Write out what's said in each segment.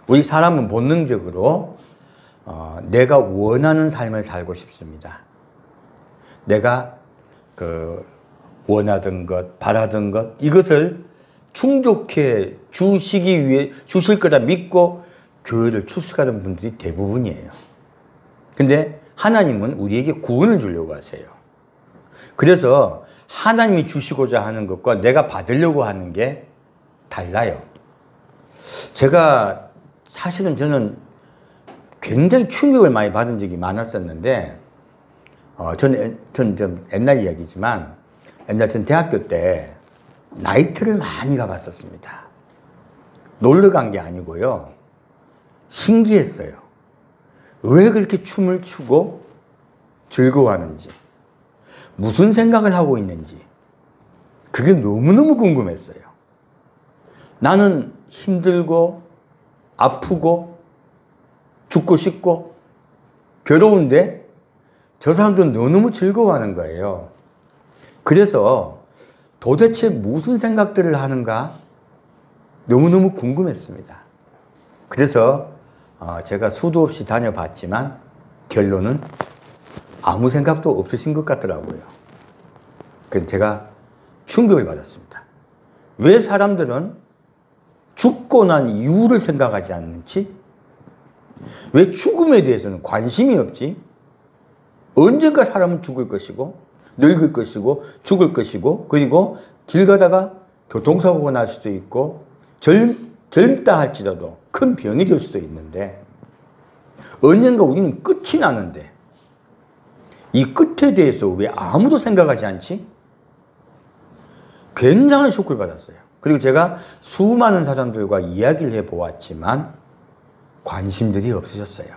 우리 사람은 본능적으로 내가 원하는 삶을 살고 싶습니다. 내가 원하던 것, 바라던 것, 이것을 충족해 주실 거라 믿고 교회를 출석하는 분들이 대부분이에요. 근데 하나님은 우리에게 구원을 주려고 하세요. 그래서 하나님이 주시고자 하는 것과 내가 받으려고 하는 게 달라요. 사실은 저는 굉장히 충격을 많이 받은 적이 많았었는데, 저는 좀 옛날 이야기지만, 옛날 전 대학교 때 나이트를 많이 가봤었습니다. 놀러 간 게 아니고요. 신기했어요. 왜 그렇게 춤을 추고 즐거워하는지, 무슨 생각을 하고 있는지, 그게 너무너무 궁금했어요. 나는 힘들고 아프고 죽고 싶고 괴로운데 저 사람들은 너무너무 즐거워하는 거예요. 그래서 도대체 무슨 생각들을 하는가 너무너무 궁금했습니다. 그래서 제가 수도 없이 다녀봤지만 결론은 아무 생각도 없으신 것 같더라고요. 그래서 제가 충격을 받았습니다. 왜 사람들은 죽고 난 이유를 생각하지 않는지? 왜 죽음에 대해서는 관심이 없지? 언젠가 사람은 죽을 것이고 늙을 것이고 죽을 것이고, 그리고 길 가다가 교통사고가 날 수도 있고 젊다 할지라도 큰 병이 들 수도 있는데, 언젠가 우리는 끝이 나는데 이 끝에 대해서 왜 아무도 생각하지 않지? 굉장한 쇼크를 받았어요. 그리고 제가 수많은 사람들과 이야기를 해보았지만 관심들이 없으셨어요.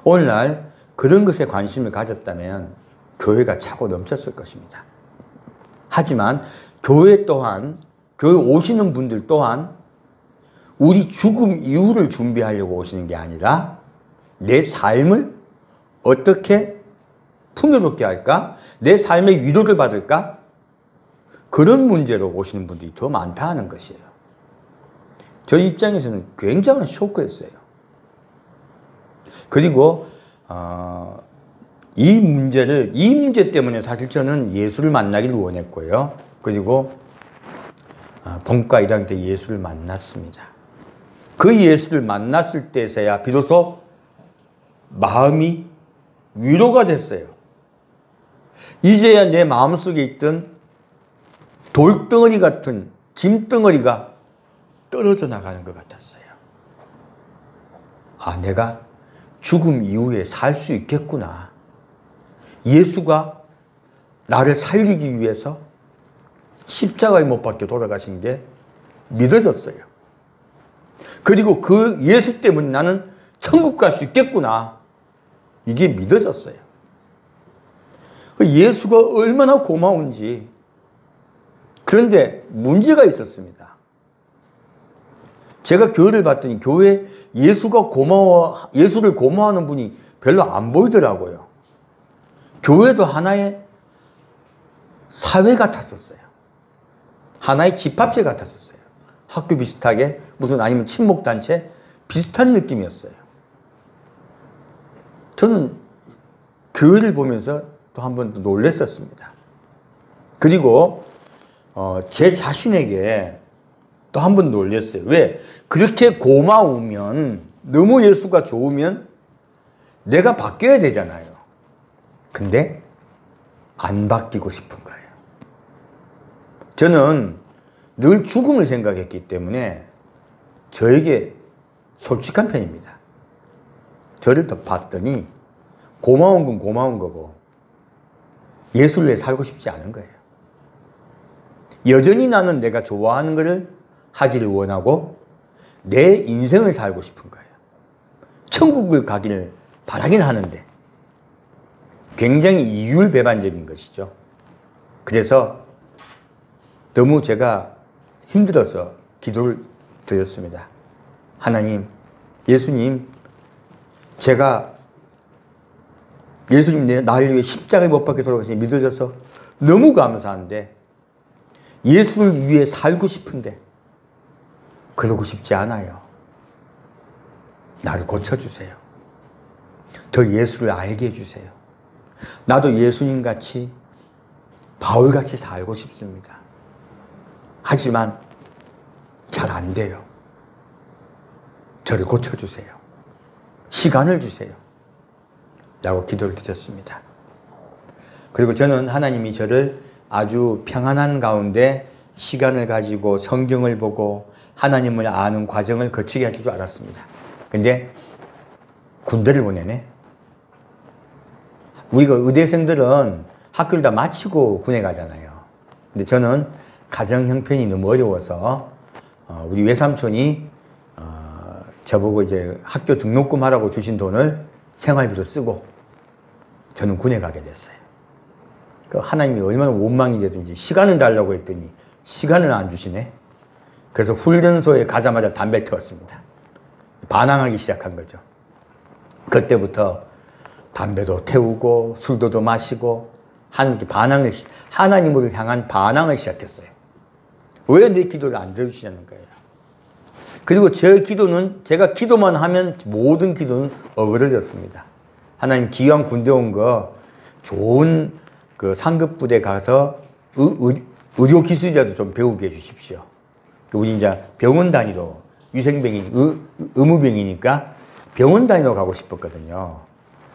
오늘날 그런 것에 관심을 가졌다면 교회가 차고 넘쳤을 것입니다. 하지만 교회 오시는 분들 또한 우리 죽음 이후를 준비하려고 오시는 게 아니라 내 삶을 어떻게 풍요롭게 할까? 내 삶의 위로를 받을까? 그런 문제로 오시는 분들이 더 많다 하는 것이에요. 저희 입장에서는 굉장한 쇼크였어요. 그리고 이 문제 때문에 사실 저는 예수를 만나기를 원했고요. 그리고 본과 1학년 때 예수를 만났습니다. 그 예수를 만났을 때서야 비로소 마음이 위로가 됐어요. 이제야 내 마음속에 있던 돌덩어리 같은 짐덩어리가 떨어져 나가는 것 같았어요. 내가 죽음 이후에 살 수 있겠구나. 예수가 나를 살리기 위해서 십자가에 못 박혀 돌아가신 게 믿어졌어요. 그리고 그 예수 때문에 나는 천국 갈 수 있겠구나. 이게 믿어졌어요. 예수가 얼마나 고마운지. 그런데 문제가 있었습니다. 제가 교회를 봤더니 교회에 예수를 고마워하는 분이 별로 안 보이더라고요. 교회도 하나의 사회 같았었어요. 하나의 집합체 같았었어요. 학교 비슷하게, 아니면 친목단체 비슷한 느낌이었어요. 저는 교회를 보면서 또 한 번 놀랐었습니다. 그리고 제 자신에게 또 한 번 놀랐어요. 왜? 그렇게 고마우면, 너무 예수가 좋으면 내가 바뀌어야 되잖아요. 근데 안 바뀌고 싶은 거예요. 저는 늘 죽음을 생각했기 때문에 저에게 솔직한 편입니다. 저를 더 봤더니 고마운 건 고마운 거고 예수를 위해 살고 싶지 않은 거예요. 여전히 나는 내가 좋아하는 것을 하기를 원하고 내 인생을 살고 싶은 거예요. 천국을 가기를 바라긴 하는데 굉장히 이율배반적인 것이죠. 그래서 너무 제가 힘들어서 기도를 드렸습니다. 하나님, 예수님, 예수님 나를 위해 십자가에 못 박혀 돌아가시니 믿어져서 너무 감사한데 예수를 위해 살고 싶은데 그러고 싶지 않아요. 나를 고쳐주세요. 더 예수를 알게 해주세요. 나도 예수님같이 바울같이 살고 싶습니다. 하지만 잘 안 돼요. 저를 고쳐주세요. 시간을 주세요. 라고 기도를 드렸습니다. 그리고 저는 하나님이 저를 아주 평안한 가운데 시간을 가지고 성경을 보고 하나님을 아는 과정을 거치게 할 줄 알았습니다. 근데 군대를 보내네. 우리가 의대생들은 학교를 다 마치고 군에 가잖아요. 근데 저는 가정 형편이 너무 어려워서 우리 외삼촌이 저보고 이제 학교 등록금 하라고 주신 돈을 생활비로 쓰고 저는 군에 가게 됐어요. 하나님이 얼마나 원망이 되든지 시간을 달라고 했더니 시간을 안 주시네. 그래서 훈련소에 가자마자 담배를 태웠습니다. 반항하기 시작한 거죠. 그때부터 담배도 태우고 술도 마시고 하나님을 향한 반항을 시작했어요. 왜 내 기도를 안 들어주시냐는 거예요. 그리고 제 기도는 제가 기도만 하면 모든 기도는 어그러졌습니다. 하나님 기왕 군대 온 거 좋은 그 상급 부대 가서 의료 기술이라도 좀 배우게 해주십시오. 우리 이제 병원 단위로 위생병이 의무병이니까 병원 단위로 가고 싶었거든요.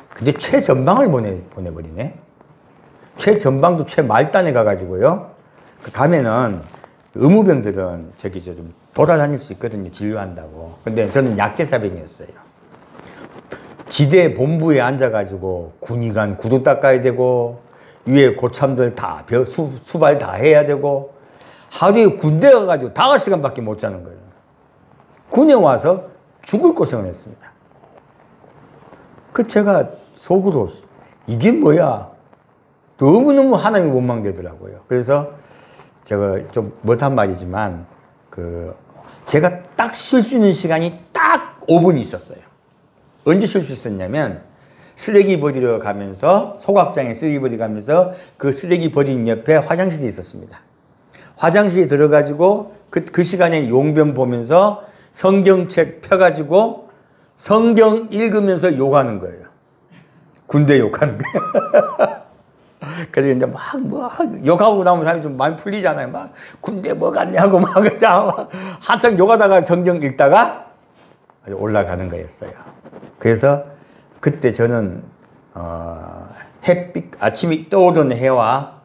근데 최전방을 보내버리네. 최전방도 최말단에 가가지고요. 그 다음에는 의무병들은 저기 좀 돌아다닐 수 있거든요. 진료한다고. 근데 저는 약제사병이었어요. 지대 본부에 앉아가지고 군의관 구두 닦아야 되고 위에 고참들 다 수발 다 해야 되고 하루에 군대 가가지고 5시간밖에 못 자는 거예요. 군에 와서 죽을 고생을 했습니다. 그 제가 속으로 이게 뭐야? 너무너무 하나님이 원망되더라고요. 그래서 제가 좀 못한 말이지만 제가 딱 쉴 수 있는 시간이 딱 5분 있었어요. 언제 쉴 수 있었냐면 쓰레기 버리러 가면서 소각장에 쓰레기 버리러 가면서 그 쓰레기 버린 옆에 화장실이 있었습니다. 화장실에 들어가지고 그 시간에 용변 보면서 성경책 펴가지고 성경 읽으면서 욕하는 거예요. 군대 욕하는 거예요. 그래서 이제 막 욕하고 나면 사람이 좀 많이 풀리잖아요. 막 군대 뭐 갔냐고 막 한참 욕하다가 성경 읽다가 올라가는 거였어요. 그래서 그때 저는 햇빛 아침에 떠오르는 해와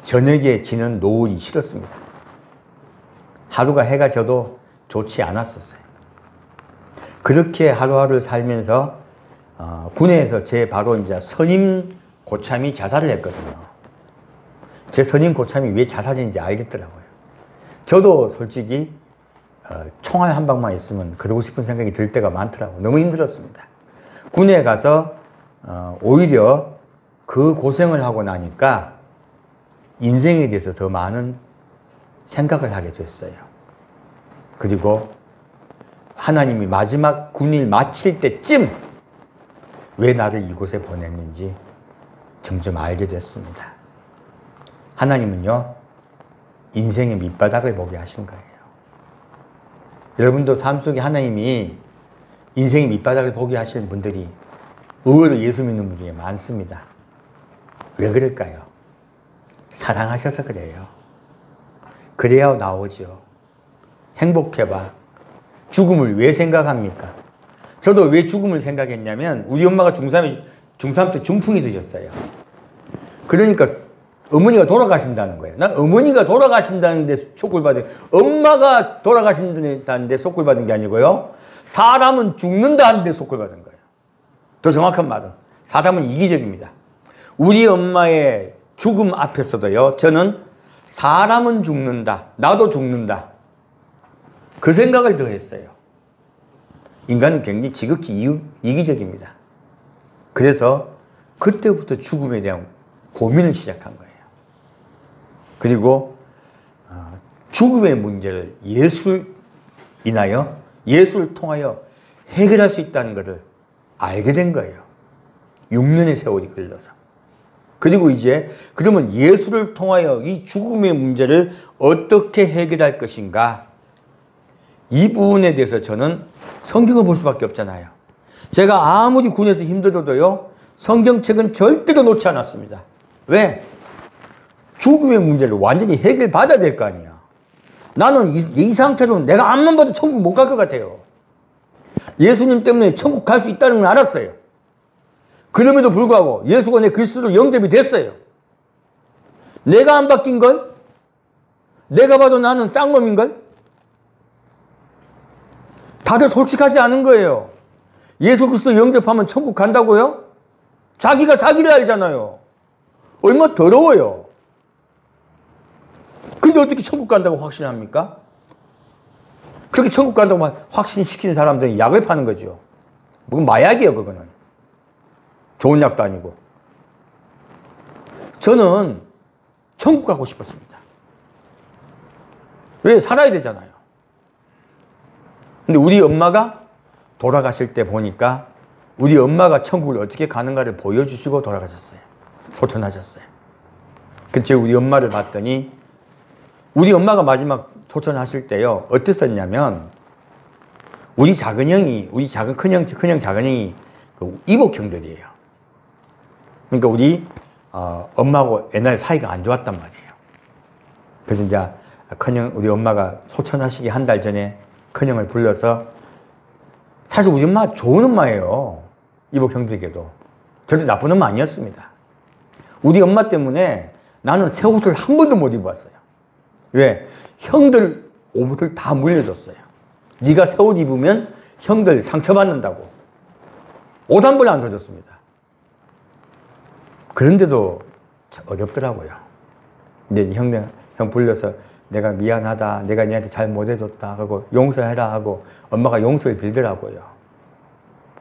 저녁에 지는 노을이 싫었습니다. 하루가 해가 져도 좋지 않았었어요. 그렇게 하루하루를 살면서 군에서 제 바로 이제 선임 고참이 자살을 했거든요. 제 선임 고참이 왜 자살했는지 알겠더라고요. 저도 솔직히 총알 한 방만 있으면 그러고 싶은 생각이 들 때가 많더라고요. 너무 힘들었습니다. 군에 가서 오히려 그 고생을 하고 나니까 인생에 대해서 더 많은 생각을 하게 됐어요. 그리고 하나님이 마지막 군일 마칠 때쯤 왜 나를 이곳에 보냈는지 점점 알게 됐습니다. 하나님은요, 인생의 밑바닥을 보게 하신 거예요. 여러분도 삶 속에 하나님이 인생의 밑바닥을 보게 하시는 분들이 의외로 예수 믿는 분들이 많습니다. 왜 그럴까요? 사랑하셔서 그래요. 그래야 나오죠. 행복해봐. 죽음을 왜 생각합니까? 저도 왜 죽음을 생각했냐면 우리 엄마가 중3 때 중풍이 드셨어요. 그러니까 어머니가 돌아가신다는 거예요. 난 어머니가 돌아가신다는데 촉구를 받은, 엄마가 돌아가신다는데 촉구를 받은 게 아니고요. 사람은 죽는다는데 촉구를 받은 거예요. 더 정확한 말은 사람은 이기적입니다. 우리 엄마의 죽음 앞에서도요, 저는 사람은 죽는다, 나도 죽는다, 그 생각을 더 했어요. 인간은 굉장히 지극히 이기적입니다. 그래서 그때부터 죽음에 대한 고민을 시작한 거예요. 그리고 죽음의 문제를 예술을 통하여 해결할 수 있다는 것을 알게 된 거예요. 6년의 세월이 걸려서. 그리고 이제 그러면 예술을 통하여 이 죽음의 문제를 어떻게 해결할 것인가? 이 부분에 대해서 저는 성경을 볼 수밖에 없잖아요. 제가 아무리 군에서 힘들어도요, 성경책은 절대로 놓지 않았습니다. 왜? 죽음의 문제를 완전히 해결받아야 될 거 아니야. 나는 이 상태로 내가 앞만 봐도 천국 못 갈 것 같아요. 예수님 때문에 천국 갈 수 있다는 걸 알았어요. 그럼에도 불구하고 예수가 내 그리스도로 영접이 됐어요. 내가 안 바뀐걸? 내가 봐도 나는 쌍놈인걸? 다들 솔직하지 않은 거예요. 예수 그리스도 영접하면 천국 간다고요? 자기가 자기를 알잖아요. 얼마나 더러워요. 근데 어떻게 천국 간다고 확신합니까? 그렇게 천국 간다고 확신시키는 사람들은 약을 파는 거죠. 그건 마약이에요, 그거는. 좋은 약도 아니고. 저는 천국 가고 싶었습니다. 왜? 살아야 되잖아요. 근데 우리 엄마가 돌아가실 때 보니까 우리 엄마가 천국을 어떻게 가는가를 보여주시고 돌아가셨어요. 소천하셨어요. 그때 우리 엄마를 봤더니 우리 엄마가 마지막 소천하실 때요, 어땠었냐면 우리 작은 형이, 우리 작은 큰형, 작은 형이 그 이복형들이에요. 그러니까 우리 엄마하고 옛날에 사이가 안 좋았단 말이에요. 그래서 이제 큰형, 우리 엄마가 소천하시기 한 달 전에 큰형을 불러서, 사실 우리 엄마 좋은 엄마예요. 이복형들에게도. 절대 나쁜 엄마 아니었습니다. 우리 엄마 때문에 나는 새 옷을 한 번도 못 입어봤어요. 왜? 형들 옷을 다 물려줬어요. 네가 새 옷 입으면 형들 상처받는다고. 옷 한 벌 안 사줬습니다. 그런데도 어렵더라고요. 근데 형 불러서 내가 미안하다, 내가 니한테 잘 못해줬다 하고 용서해라 하고 엄마가 용서를 빌더라고요.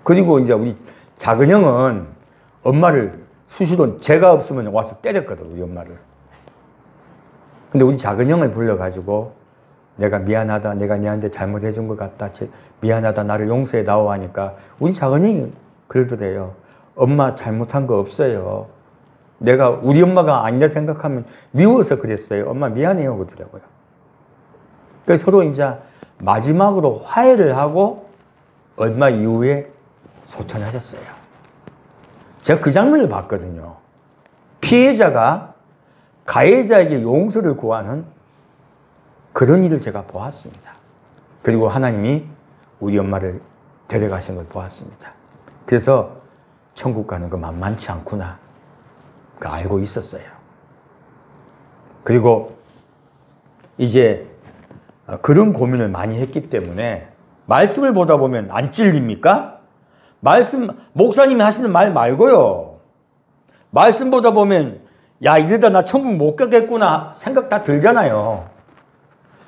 그리고 이제 우리 작은 형은 엄마를 수시로 죄가 없으면 와서 때렸거든, 우리 엄마를. 근데 우리 작은 형을 불러가지고 내가 미안하다, 내가 니한테 잘못해준 것 같다, 미안하다, 나를 용서해 다오 하니까 우리 작은 형이 그러더래요. 엄마 잘못한 거 없어요. 내가 우리 엄마가 아니라 생각하면 미워서 그랬어요. 엄마 미안해요 그러더라고요. 그래서 서로 이제 마지막으로 화해를 하고 얼마 이후에 소천하셨어요. 제가 그 장면을 봤거든요. 피해자가 가해자에게 용서를 구하는 그런 일을 제가 보았습니다. 그리고 하나님이 우리 엄마를 데려가신 걸 보았습니다. 그래서 천국 가는 거 만만치 않구나 알고 있었어요. 그리고 이제 그런 고민을 많이 했기 때문에 말씀을 보다 보면 안 찔립니까? 목사님이 하시는 말 말고요. 말씀 보다 보면 야, 이러다 나 천국 못 가겠구나 생각 다 들잖아요.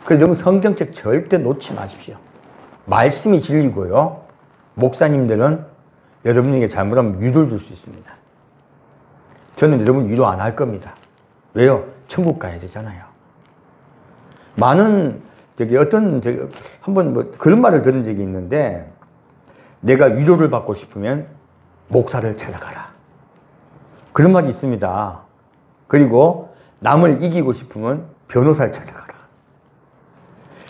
그래서 여러분 성경책 절대 놓지 마십시오. 말씀이 진리고요. 목사님들은 여러분에게 잘못하면 위로를 줄 수 있습니다. 저는 여러분 위로 안 할 겁니다. 왜요? 천국 가야 되잖아요. 많은 한번 그런 말을 들은 적이 있는데, 내가 위로를 받고 싶으면 목사를 찾아가라. 그런 말이 있습니다. 그리고 남을 이기고 싶으면 변호사를 찾아가라.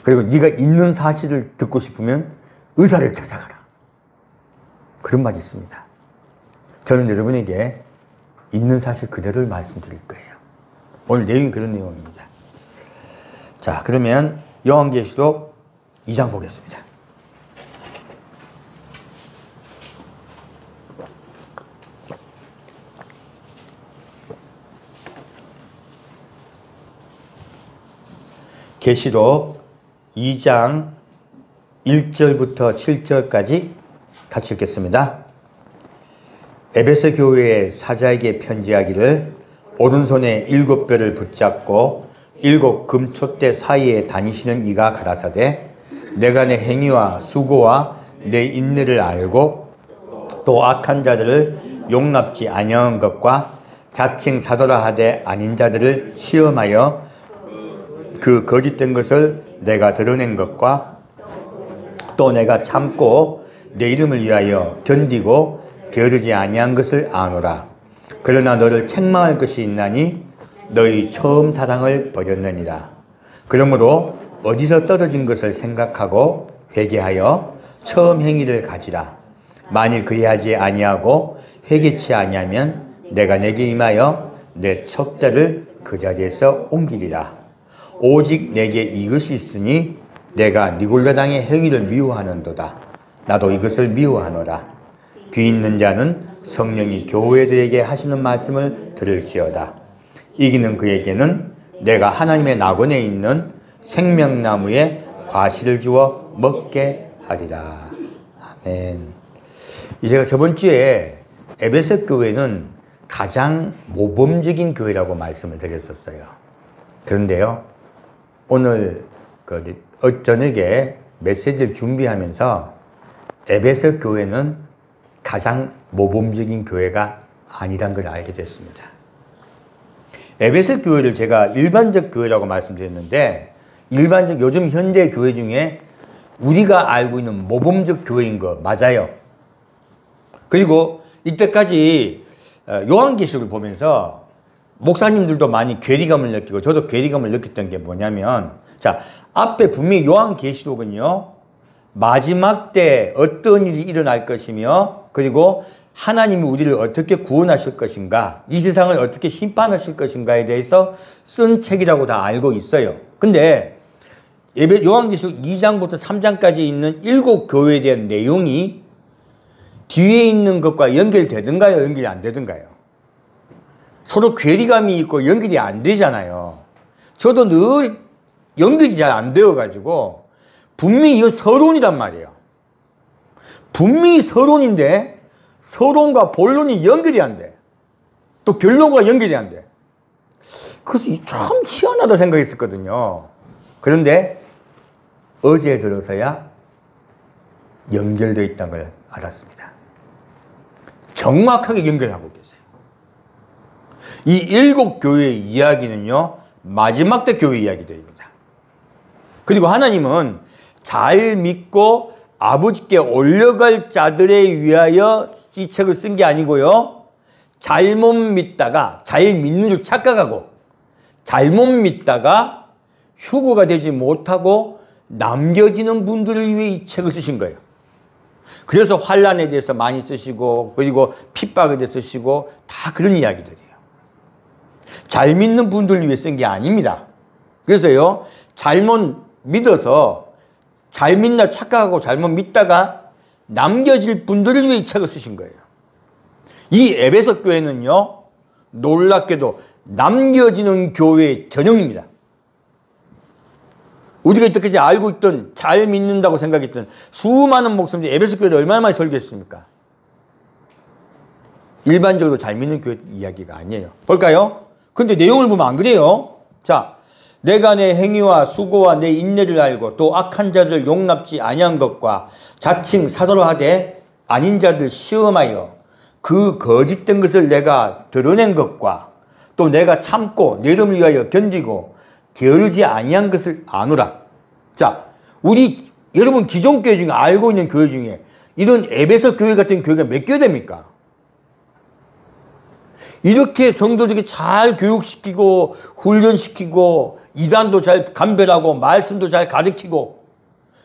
그리고 네가 있는 사실을 듣고 싶으면 의사를 찾아가라. 그런 말이 있습니다. 저는 여러분에게 있는 사실 그대로를 말씀드릴 거예요. 오늘 내용이 그런 내용입니다. 자, 그러면 요한계시록 2장 보겠습니다. 계시록 2장 1절부터 7절까지 같이 읽겠습니다. 에베소 교회의 사자에게 편지하기를, 오른손에 7뼈를 붙잡고 7 금촛대 사이에 다니시는 이가 가라사대, 내가 내 행위와 수고와 내 인내를 알고 또 악한 자들을 용납지 아니한 것과 자칭 사도라 하되 아닌 자들을 시험하여 그 거짓된 것을 내가 드러낸 것과 또 내가 참고 내 이름을 위하여 견디고 게으르지 아니한 것을 아노라. 그러나 너를 책망할 것이 있나니 너희 처음 사랑을 버렸느니라. 그러므로 어디서 떨어진 것을 생각하고 회개하여 처음 행위를 가지라. 만일 그리하지 아니하고 회개치 아니하면 내가 내게 임하여 내 척대를 그 자리에서 옮기리라. 오직 내게 이것이 있으니 내가 니골라당의 행위를 미워하는도다. 나도 이것을 미워하노라. 귀 있는 자는 성령이 교회들에게 하시는 말씀을 들을지어다. 이기는 그에게는 내가 하나님의 낙원에 있는 생명나무에 과실을 주어 먹게 하리라. 아멘. 제가 저번 주에 에베소 교회는 가장 모범적인 교회라고 말씀을 드렸었어요. 그런데요, 오늘 저녁에 메시지를 준비하면서 에베소 교회는 가장 모범적인 교회가 아니란 걸 알게 됐습니다. 에베소 교회를 제가 일반적 교회라고 말씀드렸는데, 요즘 현대 교회 중에 우리가 알고 있는 모범적 교회인 거 맞아요. 그리고 이때까지 요한계시록을 보면서 목사님들도 많이 괴리감을 느끼고 저도 괴리감을 느꼈던 게 뭐냐면, 자, 앞에 분명히 요한계시록은요, 마지막 때 어떤 일이 일어날 것이며, 그리고 하나님이 우리를 어떻게 구원하실 것인가, 이 세상을 어떻게 심판하실 것인가에 대해서 쓴 책이라고 다 알고 있어요. 근데 요한계시록 2장부터 3장까지 있는 7교회에 대한 내용이 뒤에 있는 것과 연결되든가요, 연결이 안 되든가요? 서로 괴리감이 있고 연결이 안 되잖아요. 저도 늘 연결이 잘 안 되어가지고 분명히 이건 서론이란 말이에요. 분명히 서론인데 서론과 본론이 연결이 안 돼. 또 결론과 연결이 안 돼. 그래서 참 희한하다 생각했었거든요. 그런데 어제 들어서야 연결되어 있다는 걸 알았습니다. 정확하게 연결하고 계세요. 이 7교회의 이야기는요, 마지막 때 교회 이야기들입니다. 그리고 하나님은 잘 믿고 아버지께 올려갈 자들에 위하여 이 책을 쓴 게 아니고요, 잘못 믿다가, 잘 믿는 줄 착각하고 잘못 믿다가 휴거가 되지 못하고 남겨지는 분들을 위해 이 책을 쓰신 거예요. 그래서 환난에 대해서 많이 쓰시고, 그리고 핍박에 대해서 쓰시고, 다 그런 이야기들이에요. 잘 믿는 분들을 위해 쓴 게 아닙니다. 그래서요, 잘못 믿어서 잘 믿나 착각하고 잘못 믿다가 남겨질 분들을 위해 이 책을 쓰신 거예요. 이 에베소 교회는요, 놀랍게도 남겨지는 교회의 전형입니다. 우리가 이때까지 알고 있던, 잘 믿는다고 생각했던 수많은 목사님들이 에베소 교회를 얼마나 많이 설교했습니까? 일반적으로 잘 믿는 교회 이야기가 아니에요. 볼까요? 근데 내용을 보면 안 그래요. 자, 내가 내 행위와 수고와 내 인내를 알고 또 악한 자들을 용납지 아니한 것과 자칭 사도로 하되 아닌 자들 시험하여 그 거짓된 것을 내가 드러낸 것과 또 내가 참고 내 이름을 위하여 견디고 게으르지 아니한 것을 아노라. 자, 여러분 기존 교회 중에 알고 있는 교회 중에 이런 에베소 교회 같은 교회가 몇 개 됩니까? 이렇게 성도들에게 잘 교육시키고 훈련시키고 이단도 잘 감별하고 말씀도 잘 가르치고,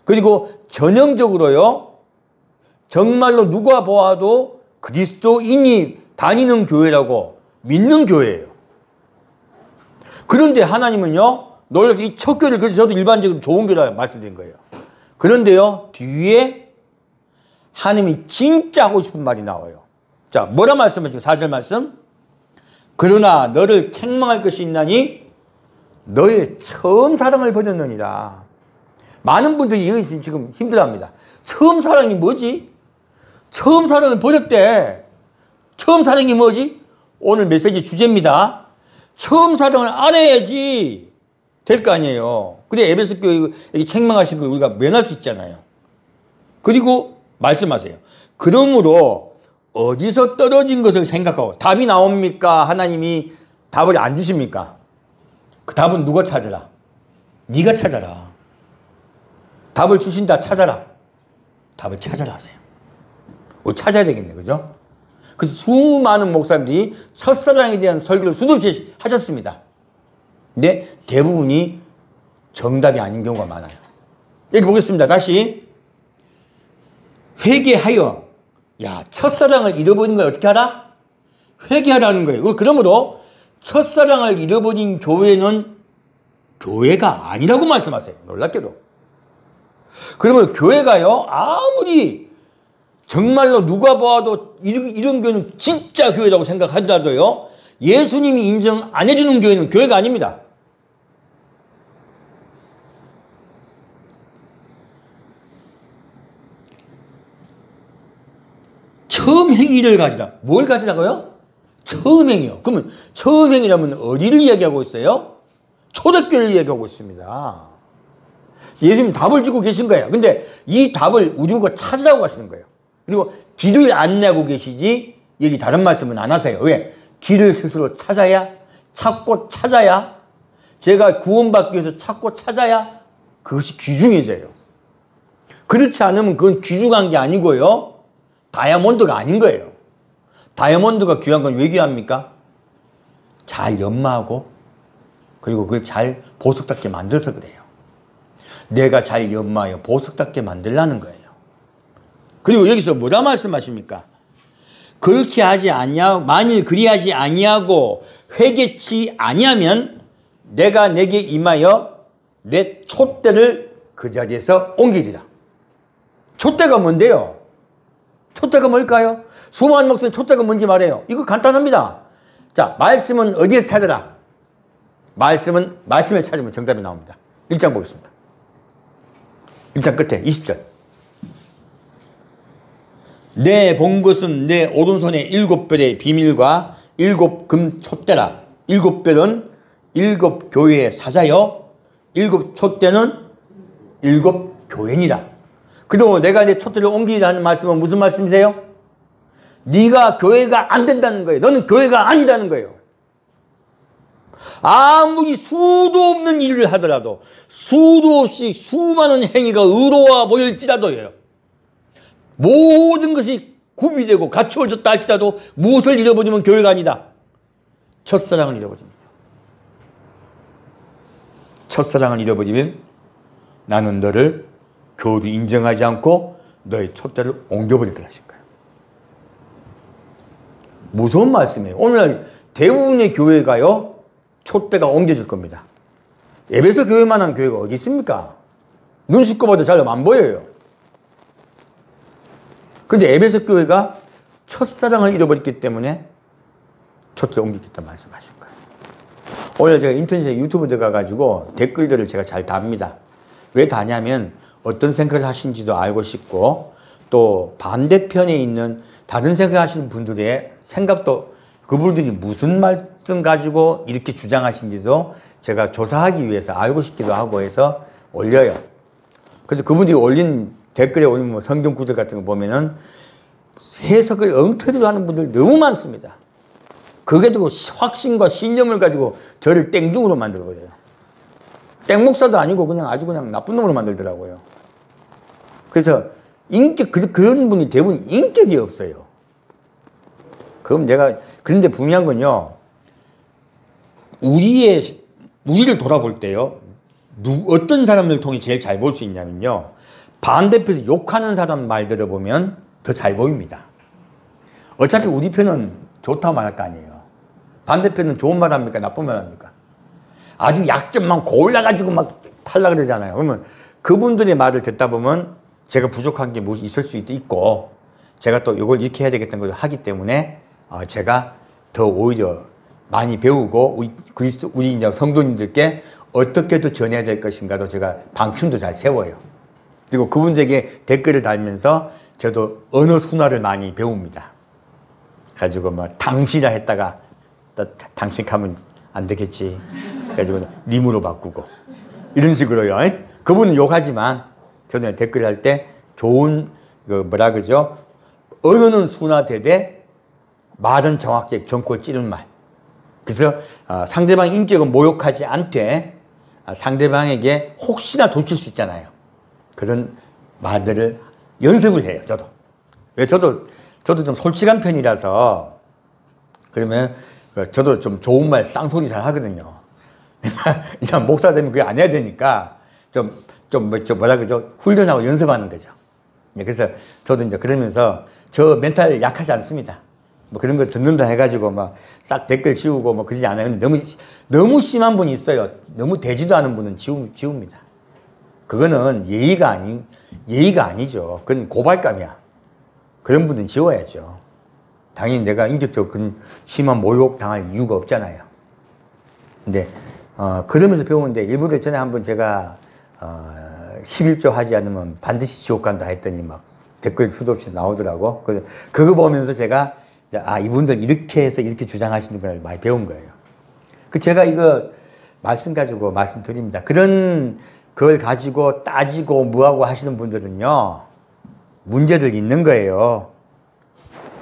그리고 전형적으로요, 정말로 누가 보아도 그리스도인이 다니는 교회라고 믿는 교회예요. 그런데 하나님은요, 놀랍게 이 첫 교회를, 그래서 저도 일반적으로 좋은 교회라고 말씀드린 거예요. 그런데요, 뒤에 하나님이 진짜 하고 싶은 말이 나와요. 자, 뭐라 말씀하시죠? 4절 말씀. 그러나 너를 책망할 것이 있나니 너의 처음 사랑을 버렸느니라. 많은 분들이 이거 지금 힘들어합니다. 처음 사랑이 뭐지? 처음 사랑을 버렸대. 처음 사랑이 뭐지? 오늘 메시지 주제입니다. 처음 사랑을 알아야지 될 거 아니에요. 근데 에베소 교회에 책망하신 걸 우리가 면할 수 있잖아요. 그리고 말씀하세요. 그러므로 어디서 떨어진 것을 생각하고, 답이 나옵니까? 하나님이 답을 안 주십니까? 그 답은 누가 찾아라? 네가 찾아라. 답을 주신다, 찾아라. 답을 찾아라 하세요. 우리 찾아야 되겠네, 그죠? 그래서 수많은 목사님들이 첫사랑에 대한 설교를 수도 없이 하셨습니다. 근데 대부분이 정답이 아닌 경우가 많아요. 여기 보겠습니다. 다시. 회개하여. 야, 첫사랑을 잃어버린 걸 어떻게 하라? 회개하라는 거예요. 그러므로 첫사랑을 잃어버린 교회는 교회가 아니라고 말씀하세요. 놀랍게도. 그러면 교회가요, 아무리 정말로 누가 봐도 이런 교회는 진짜 교회라고 생각하더라도요, 예수님이 인정 안 해주는 교회는 교회가 아닙니다. 처음 행위를 가지라. 뭘 가지라고요? 처음 행위요. 그러면 처음 행위라면 어디를 이야기하고 있어요? 초대교회를 이야기하고 있습니다. 예수님 답을 주고 계신 거예요. 근데 이 답을 우리 보고 찾으라고 하시는 거예요. 그리고 길을 안내하고 계시지 여기 다른 말씀은 안 하세요. 왜? 길을 스스로 찾고 찾아야 제가 구원받기 위해서 찾고 찾아야 그것이 귀중해져요. 그렇지 않으면 그건 귀중한 게 아니고요. 다이아몬드가 아닌 거예요. 다이아몬드가 귀한 건 왜 귀합니까? 잘 연마하고 그리고 그걸 잘 보석답게 만들어서 그래요. 내가 잘 연마하여 보석답게 만들라는 거예요. 그리고 여기서 뭐라 말씀하십니까? 그렇게 하지 아니하고 만일 그리하지 아니하고 회개치 아니하면 내가 내게 임하여 내 촛대를 그 자리에서 옮기리라. 촛대가 뭔데요? 촛대가 뭘까요? 수많은 목사님 촛대가 뭔지 말해요. 이거 간단합니다. 자, 말씀은 어디에서 찾으라? 말씀에 찾으면 정답이 나옵니다. 1장 보겠습니다. 1장 끝에 20절. 내 본 것은 내 오른손에 7별의 비밀과 7금 촛대라. 7별은 7 교회의 사자요. 7 촛대는 7 교회니라. 그리고 내가 내 촛대를 옮기라는 말씀은 무슨 말씀이세요? 네가 교회가 안 된다는 거예요. 너는 교회가 아니라는 거예요. 아무리 수도 없는 일을 하더라도 수도 없이 수많은 행위가 의로워 보일지라도요. 모든 것이 구비되고 갖추어졌다 할지라도 무엇을 잃어버리면 교회가 아니다? 첫사랑을 잃어버립니다. 첫사랑을 잃어버리면 나는 너를 교회로 인정하지 않고 너의 촛대를 옮겨버릴 거라 하실 거예요. 무서운 말씀이에요. 오늘 대부분의 교회가요, 촛대가 옮겨질 겁니다. 에베소 교회만한 교회가 어디 있습니까? 눈 씻고 봐도 잘 안 보여요. 근데 에베소 교회가 첫사랑을 잃어버렸기 때문에 촛대를 옮기겠다 말씀하신 거예요. 오늘 제가 인터넷에 유튜브 들어가가지고 댓글들을 제가 잘 답니다. 왜 다냐면 어떤 생각을 하시는지도 알고 싶고 또 반대편에 있는 다른 생각을 하시는 분들의 생각도 그분들이 무슨 말씀 가지고 이렇게 주장하신지도 제가 조사하기 위해서 알고 싶기도 하고 해서 올려요. 그래서 그분들이 올린 댓글에 올린 뭐 성경 구절 같은 거 보면은 해석을 엉터리로 하는 분들 너무 많습니다. 그게 두고 확신과 신념을 가지고 저를 땡중으로 만들어버려요. 땡목사도 아니고 그냥 아주 그냥 나쁜 놈으로 만들더라고요. 그래서 그런 분이 대부분 인격이 없어요. 그럼 그런데 분명한 건요, 우리를 돌아볼 때요, 어떤 사람을 통해 제일 잘 볼 수 있냐면요, 반대편에서 욕하는 사람 말 들어보면 더 잘 보입니다. 어차피 우리 편은 좋다고 말할 거 아니에요. 반대편은 좋은 말 합니까? 나쁜 말 합니까? 아주 약점만 골라가지고 막 탈라 그러잖아요. 그러면 그분들의 말을 듣다 보면 제가 부족한 게 무엇이 있을 수 있고, 제가 또 이걸 이렇게 해야 되겠다는 걸 하기 때문에 제가 더 오히려 많이 배우고 우리 이제 성도님들께 어떻게 더 전해야 될 것인가도 제가 방침도 잘 세워요. 그리고 그분들에게 댓글을 달면서 저도 언어 순화를 많이 배웁니다. 가지고 뭐 당신이라 했다가 당신 하면 안 되겠지. 그래가지고 님으로 바꾸고 이런 식으로요. 그분은 욕하지만 저는 댓글 할 때 좋은 뭐라 그러죠? 언어는 순화되되 말은 정확하게 정골 찌른 말. 그래서 상대방 인격은 모욕하지 않되 상대방에게 혹시나 돌칠 수 있잖아요. 그런 말들을 연습을 해요. 저도. 왜 저도 좀 솔직한 편이라서 그러면 저도 좀 좋은 말 쌍소리 잘 하거든요. 이제 목사 되면 그게 안 해야 되니까 뭐라 그러죠? 훈련하고 연습하는 거죠. 그래서 저도 이제 그러면서 저 멘탈 약하지 않습니다. 뭐 그런 거 듣는다 해가지고 막 싹 댓글 지우고 뭐 그러지 않아요. 근데 너무 심한 분이 있어요. 너무 되지도 않은 분은 지웁니다. 그거는 예의가 아니죠. 그건 고발감이야. 그런 분은 지워야죠. 당연히 내가 인격적으로 그런 심한 모욕 당할 이유가 없잖아요. 근데 그러면서 배우는데 일본에 전에 한번 제가 11조 하지 않으면 반드시 지옥 간다 했더니 막 댓글 수도 없이 나오더라고. 그래서 그거 보면서 제가 이분들 이렇게 해서 이렇게 주장하시는 걸 많이 배운 거예요. 제가 이거 말씀드립니다. 그런 걸 가지고 따지고 뭐하고 하시는 분들은요, 문제들 있는 거예요.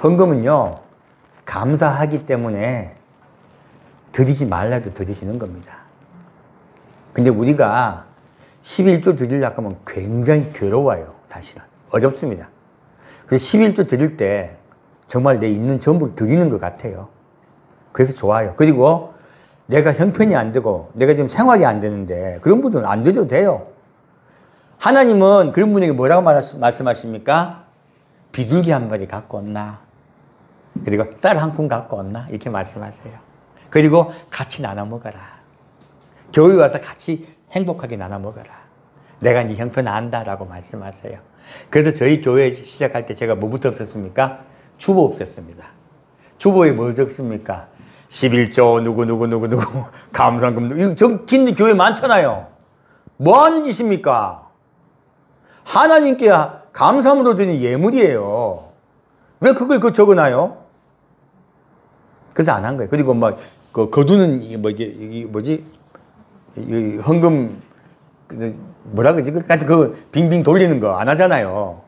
헌금은요, 감사하기 때문에 드리지 말라도 드리시는 겁니다. 근데 우리가 11조 드리려고 하면 굉장히 괴로워요. 사실은. 어렵습니다. 그래서 11조 드릴 때 정말 내 있는 전부를 드리는 것 같아요. 그래서 좋아요. 그리고 내가 형편이 안 되고 내가 지금 생활이 안 되는데 그런 분들은 안 드려도 돼요. 하나님은 그런 분에게 뭐라고 말씀하십니까? 비둘기 한 마리 갖고 온나? 그리고 쌀 한 푼 갖고 온나? 이렇게 말씀하세요. 그리고 같이 나눠 먹어라. 교회 와서 같이 행복하게 나눠 먹어라. 내가 네 형편 안다라고 말씀하세요. 그래서 저희 교회 시작할 때 제가 뭐부터 없었습니까? 주보 없었습니다. 주보에 뭐 적습니까? 11조 누구 감사금 이거 적힌 교회 많잖아요. 뭐 하는 짓입니까? 하나님께 감사함으로 드리는 예물이에요. 왜 그걸 적어놔요? 그래서 안 한 거예요. 그리고 막 거두는 헌금 뭐라 그러지? 그 빙빙 돌리는 거 안 하잖아요.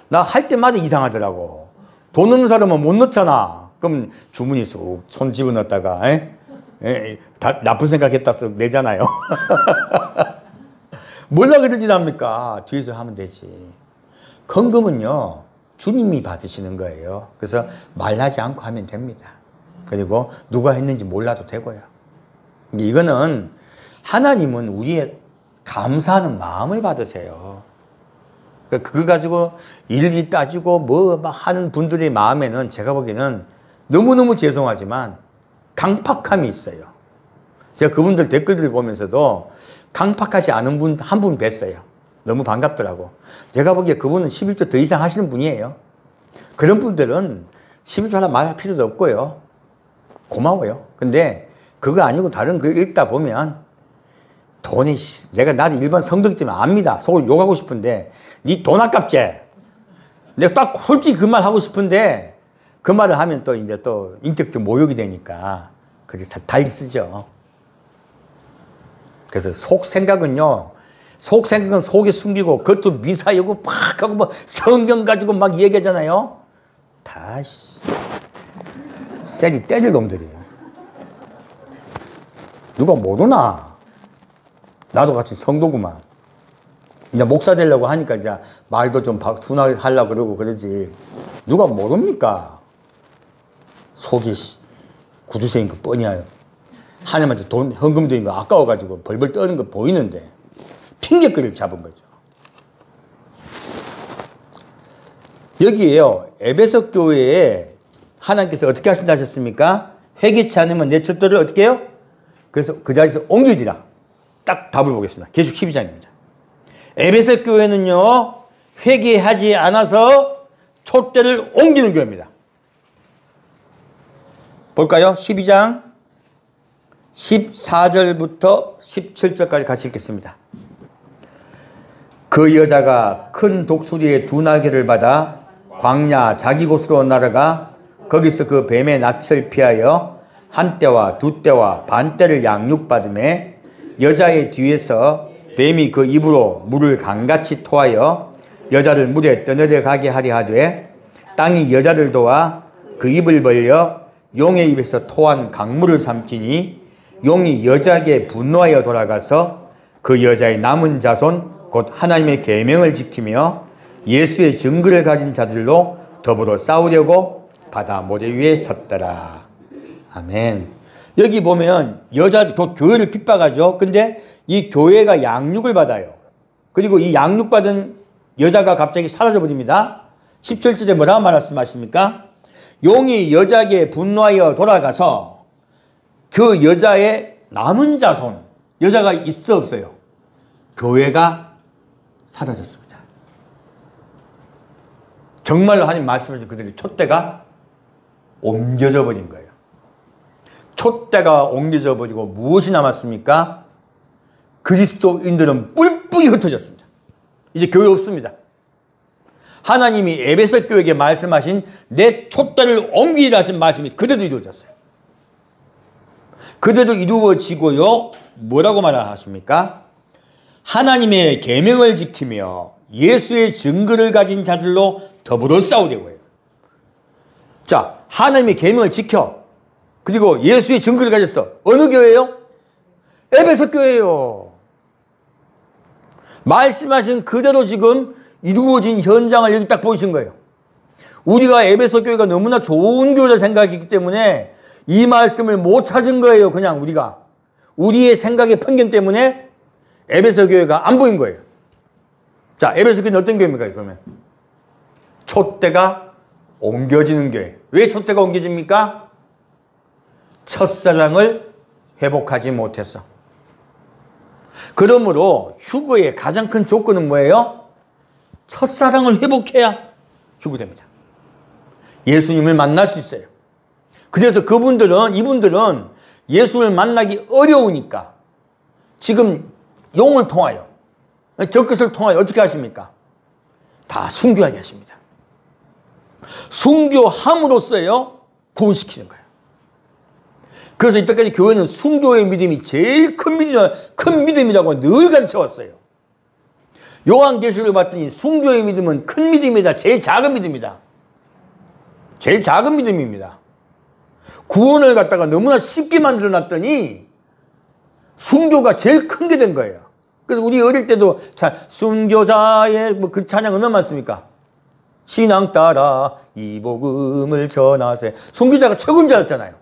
나 할 때마다 이상하더라고. 돈 없는 사람은 못 넣잖아. 그럼 주머니 쑥 손 집어넣었다가 나쁜 생각했다 쓱 내잖아요. 몰라 그러진 않습니까? 뒤에서 하면 되지. 헌금은요, 주님이 받으시는 거예요. 그래서 말하지 않고 하면 됩니다. 그리고 누가 했는지 몰라도 되고요. 이거는 하나님은 우리의 감사하는 마음을 받으세요. 그거 가지고 일일이 따지고 뭐 막 하는 분들의 마음에는 제가 보기에는 너무너무 죄송하지만 강팍함이 있어요. 제가 그분들 댓글들 보면서도 강팍하지 않은 분 한 분 뵀어요. 너무 반갑더라고. 제가 보기에 그분은 11조 더 이상 하시는 분이에요. 그런 분들은 11조 하나 말할 필요도 없고요. 고마워요. 근데 그거 아니고 다른 글 읽다 보면 돈이, 나도 일반 성도기 때문에 압니다. 속을 욕하고 싶은데 니 돈 아깝지? 내가 딱 솔직히 그 말 하고 싶은데 그 말을 하면 또 이제 또 인격적 모욕이 되니까 그래서 달리 쓰죠. 그래서 속생각은 속에 숨기고 그것도 미사여고 팍 하고 뭐 성경 가지고 막 얘기하잖아요. 다 쎄리 때릴 놈들이에요. 누가 모르나? 나도 같이 성도구만. 이제 목사 되려고 하니까 이제 말도 좀 순하게 하려고 그러고 그러지. 누가 모릅니까? 속이 구두쇠인 거 뻔히요. 하나님한테 돈 헌금 드린 거 아까워가지고 벌벌 떠는 거 보이는데 핑계거리를 잡은 거죠. 여기에요. 에베소 교회에 하나님께서 어떻게 하신다 하셨습니까? 회개치 않으면 내 젖도를 어떻게 해요? 그래서 그 자리에서 옮겨지라. 딱 답을 보겠습니다. 계속 12장입니다. 에베소 교회는요, 회개하지 않아서 촛대를 옮기는 교회입니다. 볼까요? 12장 14절부터 17절까지 같이 읽겠습니다. 그 여자가 큰 독수리의 두 날개를 받아 광야 자기 곳으로 날아가 거기서 그 뱀의 낯을 피하여 한 떼와 두 떼와 반 떼를 양육받음에 여자의 뒤에서 뱀이 그 입으로 물을 강같이 토하여 여자를 물에 떠내려 가게 하려 하되 땅이 여자를 도와 그 입을 벌려 용의 입에서 토한 강물을 삼키니 용이 여자에게 분노하여 돌아가서 그 여자의 남은 자손 곧 하나님의 계명을 지키며 예수의 증거를 가진 자들로 더불어 싸우려고 바다 모래 위에 섰더라. 아멘. 여기 보면 교회를 핍박하죠. 근데 이 교회가 양육을 받아요. 그리고 이 양육받은 여자가 갑자기 사라져버립니다. 17절에 뭐라고 말씀하십니까? 용이 여자에게 분노하여 돌아가서 그 여자의 남은 자손, 여자가 있어 없어요? 교회가 사라졌습니다. 정말로 하나님 말씀하신 그들의 촛대가 옮겨져 버린 거예요. 촛대가 옮겨져 버리고 무엇이 남았습니까? 그리스도인들은 뿔뿔이 흩어졌습니다. 이제 교회 없습니다. 하나님이 에베소 교회에게 말씀하신 내 촛대를 옮기라 하신 말씀이 그대로 이루어졌어요. 그대로 이루어지고요. 뭐라고 말하십니까? 하나님의 계명을 지키며 예수의 증거를 가진 자들로 더불어 싸우려고 해요. 자, 하나님의 계명을 지켜. 그리고 예수의 증거를 가졌어. 어느 교회예요? 에베소 교회예요. 말씀하신 그대로 지금 이루어진 현장을 여기 딱 보이신 거예요. 우리가 에베소 교회가 너무나 좋은 교회라 생각했기 때문에 이 말씀을 못 찾은 거예요. 그냥 우리가. 우리의 생각의 편견 때문에 에베소 교회가 안 보인 거예요. 자, 에베소 교회는 어떤 교회입니까? 그러면 촛대가 옮겨지는 교회. 왜 촛대가 옮겨집니까? 첫사랑을 회복하지 못했어. 그러므로 휴거의 가장 큰 조건은 뭐예요? 첫사랑을 회복해야 휴거됩니다. 예수님을 만날 수 있어요. 그래서 이분들은 예수를 만나기 어려우니까 지금 용을 통하여, 적그리스도를 통하여 어떻게 하십니까? 다 순교하게 하십니다. 순교함으로써요 구원시키는 거예요. 그래서 이때까지 교회는 순교의 믿음이 제일 큰 믿음이라고 늘 가르쳐왔어요. 요한계시록을 봤더니 순교의 믿음은 큰 믿음이다. 제일 작은 믿음이다. 제일 작은 믿음입니다. 구원을 갖다가 너무나 쉽게 만들어놨더니 순교가 제일 큰 게 된 거예요. 그래서 우리 어릴 때도 순교자의 그 찬양 얼마나 많습니까? 신앙 따라 이 복음을 전하세. 순교자가 최고인 줄 알았잖아요.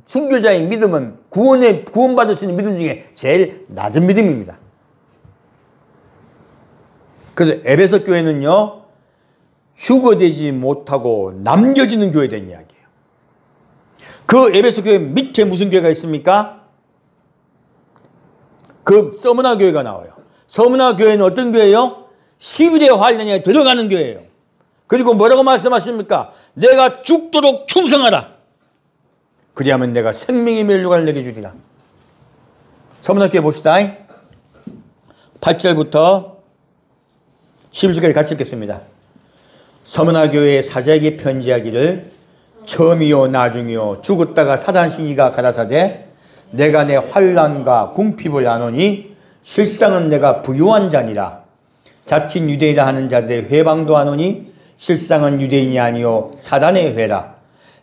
순교자의 믿음은 구원받을 수 있는 믿음 중에 제일 낮은 믿음입니다. 그래서 에베소 교회는요, 휴거되지 못하고 남겨지는 교회 된 이야기예요. 그 에베소 교회 밑에 무슨 교회가 있습니까? 그 서문화 교회가 나와요. 서문화 교회는 어떤 교회예요? 11의 환란에 들어가는 교회예요. 그리고 뭐라고 말씀하십니까? 내가 죽도록 충성하라. 그리하면 내가 생명의 멸류관을 내게 주리라. 서문화 교회 봅시다. 8절부터 11절까지 같이 읽겠습니다. 서문화 교회의 사자에게 편지하기를 처음이요 나중이요 죽었다가 사단신이가 가라사대 내가 내 환난과 궁핍을 아노니 실상은 내가 부유한 자니라. 자칭 유대인이라 하는 자들의 회방도 아노니 실상은 유대인이 아니요 사단의 회라.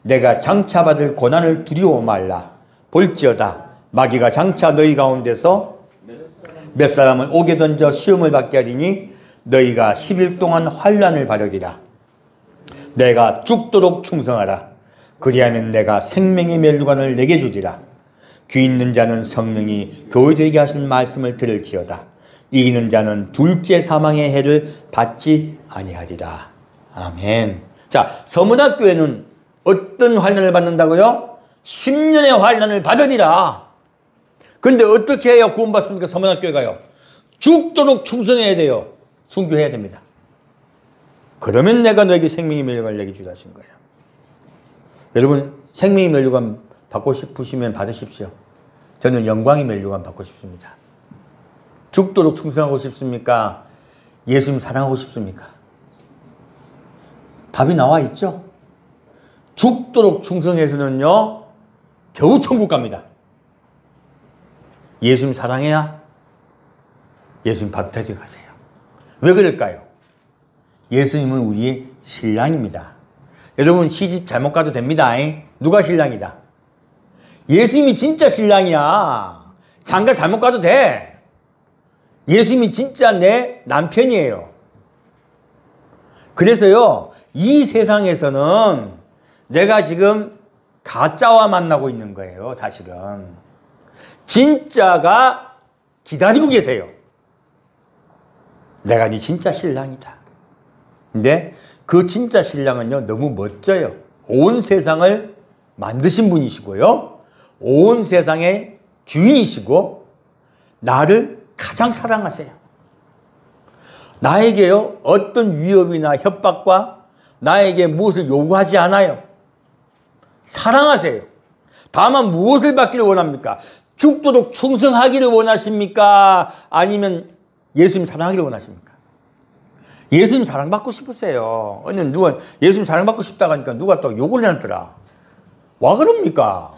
내가 장차받을 고난을 두려워 말라. 볼지어다 마귀가 장차 너희 가운데서 몇 사람을 옥에 던져 시험을 받게 하리니 너희가 10일 동안 환난을 받으리라. 내가 죽도록 충성하라. 그리하면 내가 생명의 멸류관을 내게 주리라. 귀 있는 자는 성령이 교회되게 하신 말씀을 들을지어다. 이기는 자는 둘째 사망의 해를 받지 아니하리라. 아멘. 자, 서문화 교회는 어떤 환난을 받는다고요? 10년의 환난을 받으리라. 근데 어떻게 해야 구원받습니까? 서문화 교회가요. 죽도록 충성해야 돼요. 순교해야 됩니다. 그러면 내가 너에게 생명의 멸류관을 내게 주라 하신 거예요. 여러분, 생명의 멸류관 받고 싶으시면 받으십시오. 저는 영광의 멸류관 받고 싶습니다. 죽도록 충성하고 싶습니까? 예수님 사랑하고 싶습니까? 답이 나와 있죠? 죽도록 충성해서는요, 겨우 천국 갑니다. 예수님 사랑해야 예수님 밥 데려가세요. 왜 그럴까요? 예수님은 우리의 신랑입니다. 여러분, 시집 잘못 가도 됩니다. 누가 신랑이다? 예수님이 진짜 신랑이야. 장가 잘못 가도 돼. 예수님이 진짜 내 남편이에요. 그래서요, 이 세상에서는 내가 지금 가짜와 만나고 있는 거예요, 사실은. 진짜가 기다리고 계세요. 내가 네 진짜 신랑이다. 근데 그 진짜 신랑은요, 너무 멋져요. 온 세상을 만드신 분이시고요. 온 세상의 주인이시고, 나를 가장 사랑하세요. 나에게요, 어떤 위협이나 협박과 나에게 무엇을 요구하지 않아요. 사랑하세요. 다만 무엇을 받기를 원합니까? 죽도록 충성하기를 원하십니까? 아니면 예수님 사랑하기를 원하십니까? 예수님 사랑받고 싶으세요. 아니, 누가 예수님 사랑받고 싶다고 하니까 누가 또 욕을 해놨더라. 와 그럽니까?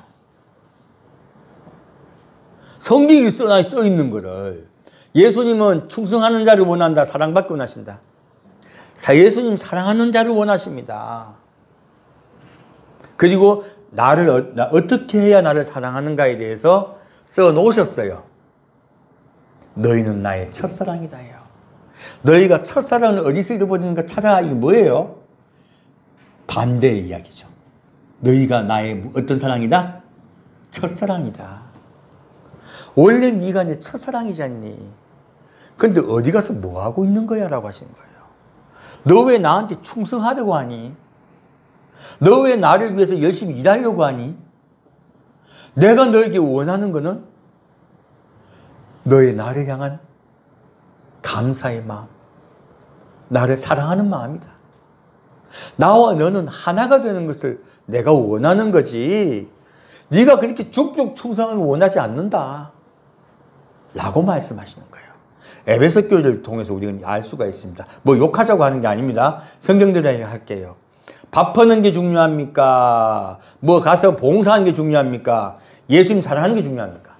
성경에 써 있는 거를. 예수님은 충성하는 자를 원한다. 사랑받기 원하신다. 예수님 사랑하는 자를 원하십니다. 그리고 나를 어떻게 해야 나를 사랑하는가에 대해서 써 놓으셨어요. 너희는 나의 첫사랑이다요. 너희가 첫사랑을 어디서 잃어버리는가 찾아. 이게 뭐예요? 반대의 이야기죠. 너희가 나의 어떤 사랑이다? 첫사랑이다. 원래 네가 내 첫사랑이잖니. 근데 어디 가서 뭐 하고 있는 거야? 라고 하시는 거예요. 너 왜 나한테 충성하려고 하니? 너 왜 나를 위해서 열심히 일하려고 하니? 내가 너에게 원하는 거는 너의 나를 향한 감사의 마음, 나를 사랑하는 마음이다. 나와 너는 하나가 되는 것을 내가 원하는 거지. 네가 그렇게 죽죽 충성을 원하지 않는다. 라고 말씀하시는 거예요. 에베소 교회를 통해서 우리는 알 수가 있습니다. 뭐 욕하자고 하는 게 아닙니다. 성경대로 할게요. 밥하는 게 중요합니까? 뭐 가서 봉사하는 게 중요합니까? 예수님 사랑하는 게 중요합니까?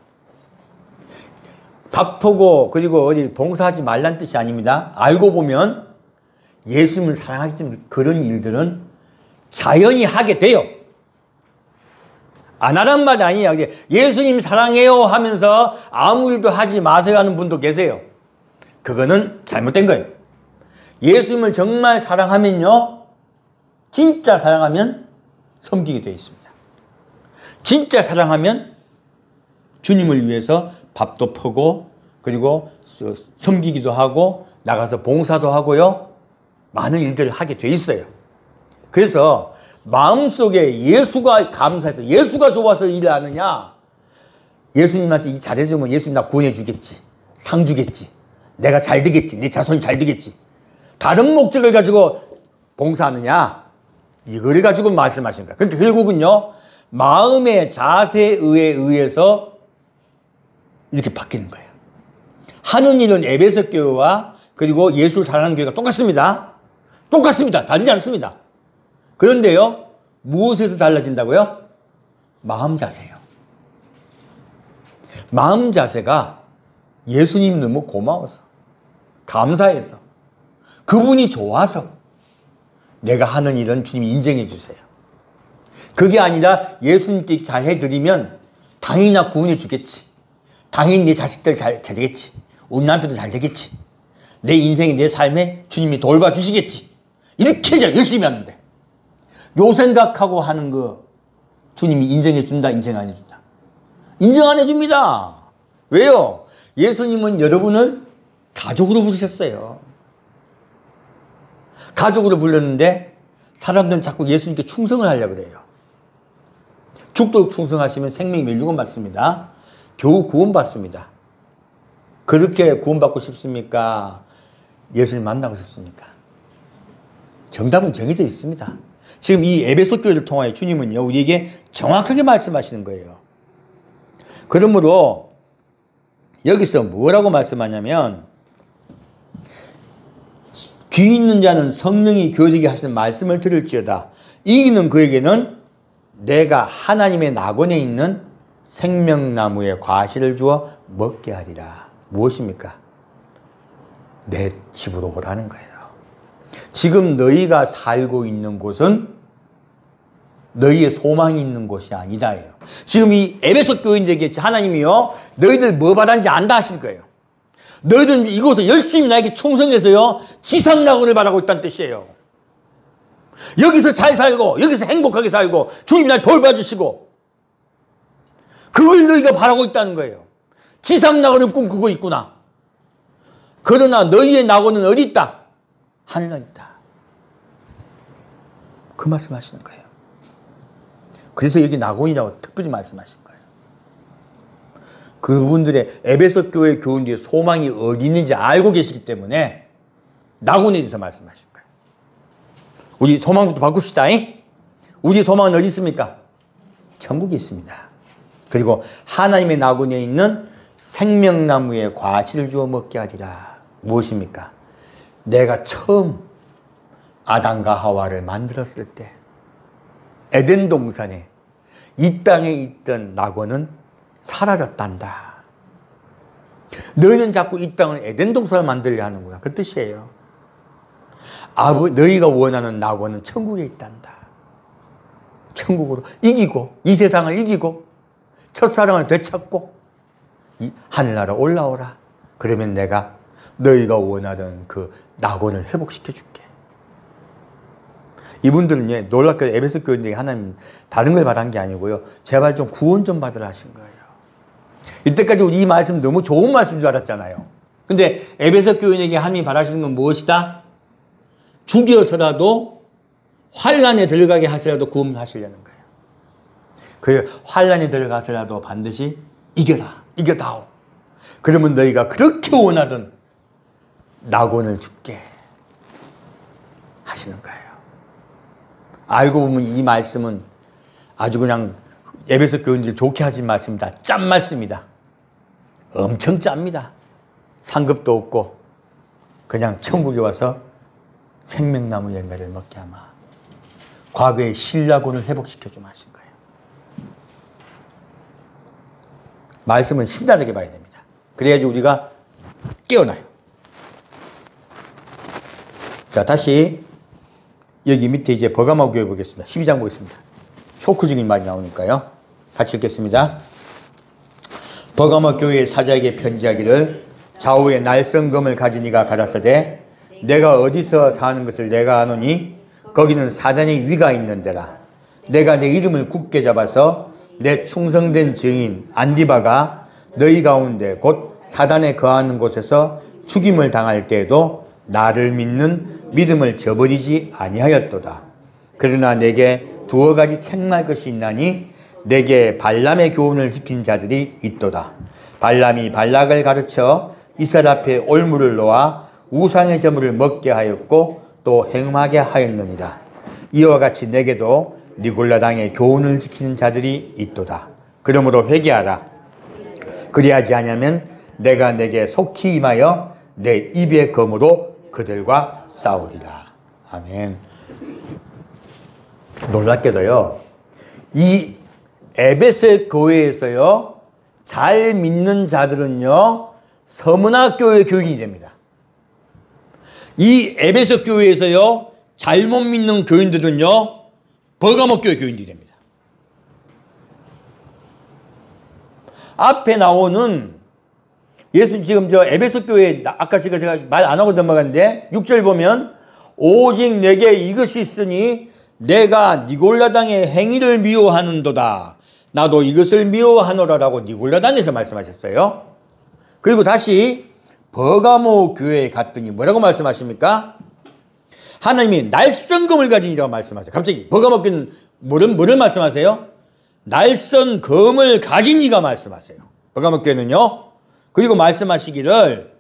밥하고 그리고 어디 봉사하지 말란 뜻이 아닙니다. 알고 보면 예수님을 사랑하기 때문에 그런 일들은 자연히 하게 돼요. 안 하란 말이 아니에요. 예수님 사랑해요 하면서 아무 일도 하지 마세요 하는 분도 계세요. 그거는 잘못된 거예요. 예수님을 정말 사랑하면요, 진짜 사랑하면 섬기게 되어 있습니다. 진짜 사랑하면 주님을 위해서 밥도 퍼고 그리고 섬기기도 하고 나가서 봉사도 하고요, 많은 일들을 하게 돼 있어요. 그래서 마음속에 예수가 감사해서 예수가 좋아서 일을 하느냐, 예수님한테 이 잘해주면 예수님 나 구원해 주겠지, 상 주겠지, 내가 잘 되겠지, 내 자손이 잘 되겠지, 다른 목적을 가지고 봉사하느냐, 이거를 가지고 말씀하시는 거야. 그러니까 결국은요, 마음의 자세에 의해서 이렇게 바뀌는 거예요. 하는 일은 에베소 교회와 그리고 예수를 사랑하는 교회가 똑같습니다. 똑같습니다. 다르지 않습니다. 그런데요, 무엇에서 달라진다고요? 마음 자세요. 마음 자세가 예수님 너무 고마워서, 감사해서, 그분이 좋아서 내가 하는 일은 주님이 인정해 주세요. 그게 아니라 예수님께 잘 해드리면 당연히 나 구원해 주겠지, 당연히 내 자식들 잘 되겠지, 우리 남편도 잘 되겠지, 내 인생에 내 삶에 주님이 돌봐주시겠지, 이렇게 열심히 하는데 요 생각하고 하는 거 주님이 인정해 준다, 인정 안 해준다? 인정 안 해줍니다. 왜요? 예수님은 여러분을 가족으로 부르셨어요. 가족으로 불렀는데 사람들은 자꾸 예수님께 충성을 하려고 그래요. 죽도록 충성하시면 생명이 멸류관 받습니다. 겨우 구원받습니다. 그렇게 구원받고 싶습니까? 예수님 만나고 싶습니까? 정답은 정해져 있습니다. 지금 이 에베소 교회를 통하여 주님은요, 우리에게 정확하게 말씀하시는 거예요. 그러므로 여기서 뭐라고 말씀하냐면, 귀 있는 자는 성령이 교제하게 하시는 말씀을 들을지어다. 이기는 그에게는 내가 하나님의 낙원에 있는 생명나무의 과실을 주어 먹게 하리라. 무엇입니까? 내 집으로 오라는 거예요. 지금 너희가 살고 있는 곳은 너희의 소망이 있는 곳이 아니다예요. 지금 이 에베소 교인들에게 하나님이요, 너희들 뭐 바라는지 안다 하실 거예요. 너희들은 이곳에 열심히 나에게 충성해서요, 지상낙원을 바라고 있다는 뜻이에요. 여기서 잘 살고 여기서 행복하게 살고 주님 날 돌봐주시고 그걸 너희가 바라고 있다는 거예요. 지상 낙원을 꿈꾸고 있구나. 그러나 너희의 낙원은 어디 있다? 하늘에 있다. 그 말씀하시는 거예요. 그래서 여기 낙원이라고 특별히 말씀하신 거예요. 그분들의 에베소 교회 교인들의 소망이 어디 있는지 알고 계시기 때문에 낙원에 대해서 말씀하신 거예요. 우리 소망부터 바꿉시다. 우리 소망은 어디 있습니까? 천국에 있습니다. 그리고 하나님의 낙원에 있는 생명나무의 과실을 주어 먹게 하리라. 무엇입니까? 내가 처음 아담과 하와를 만들었을 때 에덴 동산에 이 땅에 있던 낙원은 사라졌단다. 너희는 자꾸 이 땅을 에덴 동산을 만들려 하는구나. 그 뜻이에요. 너희가 원하는 낙원은 천국에 있단다. 천국으로 이기고 이 세상을 이기고 첫사랑을 되찾고 하늘나라 올라오라. 그러면 내가 너희가 원하던 그 낙원을 회복시켜 줄게. 이분들은 놀랍게 에베소 교인들에게 하나님 다른 걸 바란 게 아니고요. 제발 좀 구원 좀 받으라 하신 거예요. 이때까지 우리 이 말씀 너무 좋은 말씀인 줄 알았잖아요. 근데 에베소 교인에게 하나님이 바라시는 건 무엇이다? 죽여서라도 환란에 들어가게 하시라도 구원하시려는 거예요. 그 환란에 들어가서라도 반드시 이겨라. 이겨다오. 그러면 너희가 그렇게 원하던 낙원을 줄게 하시는 거예요. 알고 보면 이 말씀은 아주 그냥 에베소 교인들 좋게 하신 말씀이다. 짠 말씀이다. 엄청 짭니다. 상급도 없고 그냥 천국에 와서 생명나무 열매를 먹게 하마. 과거의 신라곤을 회복시켜주마 하신 거예요. 말씀은 신랄하게 봐야 됩니다. 그래야지 우리가 깨어나요. 자, 다시 여기 밑에 이제 버가모 교회 보겠습니다. 12장 보겠습니다. 쇼크적인 말이 나오니까요. 같이 읽겠습니다. 버가모 교회의 사자에게 편지하기를 좌우에 날성검을 가진 이가 가라사대 내가 어디서 사는 것을 내가 아노니 거기는 사단의 위가 있는 데라. 내가 내 이름을 굳게 잡아서 내 충성된 증인 안디바가 너희 가운데 곧 사단에 거하는 곳에서 죽임을 당할 때에도 나를 믿는 믿음을 저버리지 아니하였도다. 그러나 내게 두어 가지 책망할 것이 있나니 내게 발람의 교훈을 지킨 자들이 있도다. 발람이 발락을 가르쳐 이스라엘 앞에 올무를 놓아 우상의 제물을 먹게 하였고 또 행음하게 하였느니라. 이와 같이 내게도 니골라당의 교훈을 지키는 자들이 있도다. 그러므로 회개하라. 그리하지 아니하면 내가 내게 속히 임하여 내 입의 검으로 그들과 싸우리라. 아멘. 놀랍게도요, 이 에베소 교회에서요, 잘 믿는 자들은요, 서문학 교회 교인이 됩니다. 이 에베소 교회에서요, 잘못 믿는 교인들은요, 버가모 교회 교인들이 됩니다. 앞에 나오는 예수 지금 저 에베소 교회 아까 제가 말 안 하고 넘어갔는데 6절 보면 오직 내게 이것이 있으니 내가 니골라당의 행위를 미워하는도다. 나도 이것을 미워하노라라고 니골라당에서 말씀하셨어요. 그리고 다시 버가모 교회에 갔더니 뭐라고 말씀하십니까? 하나님이 날성검을 가진 이라고 말씀하세요. 갑자기 버가모 교회는 뭐를 말씀하세요? 날성검을 가진 이가 말씀하세요. 버가모 교회는요. 그리고 말씀하시기를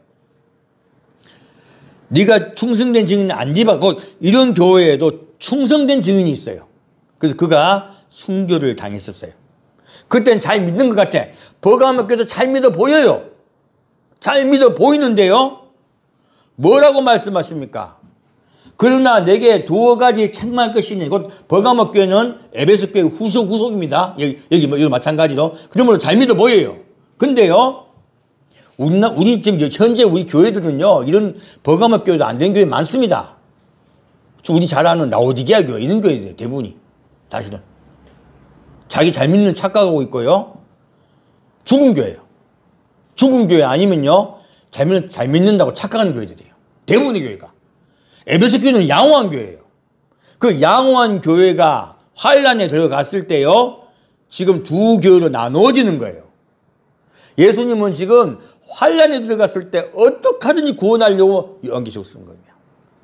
네가 충성된 증인 안디바, 이런 교회에도 충성된 증인이 있어요. 그래서 그가 순교를 당했었어요. 그때는 잘 믿는 것 같아. 버가모 교회도 잘 믿어 보여요. 잘 믿어 보이는데요. 뭐라고 말씀하십니까? 그러나 내게 두어 가지 책망할 것이니, 곧 버가모 교회는 에베소 교회 후속입니다. 여기 마찬가지로. 그러므로 잘 믿어 보여요. 근데요, 우리 지금 현재 우리 교회들은요, 이런 버가모 교회도 안 된 교회 많습니다. 우리 잘 아는 라오디게아 교회, 이런 교회들 대부분이 사실은 자기 잘 믿는 착각하고 있고요. 죽은 교회예요. 죽은 교회 아니면요, 잘 믿는다고 착각하는 교회들이에요. 대부분의 교회가. 에베소 교회는 양호한 교회예요. 그 양호한 교회가 환란에 들어갔을 때요, 지금 두 교회로 나누어지는 거예요. 예수님은 지금 환란에 들어갔을 때 어떻게 하든지 구원하려고 연기적으로 쓴 겁니다.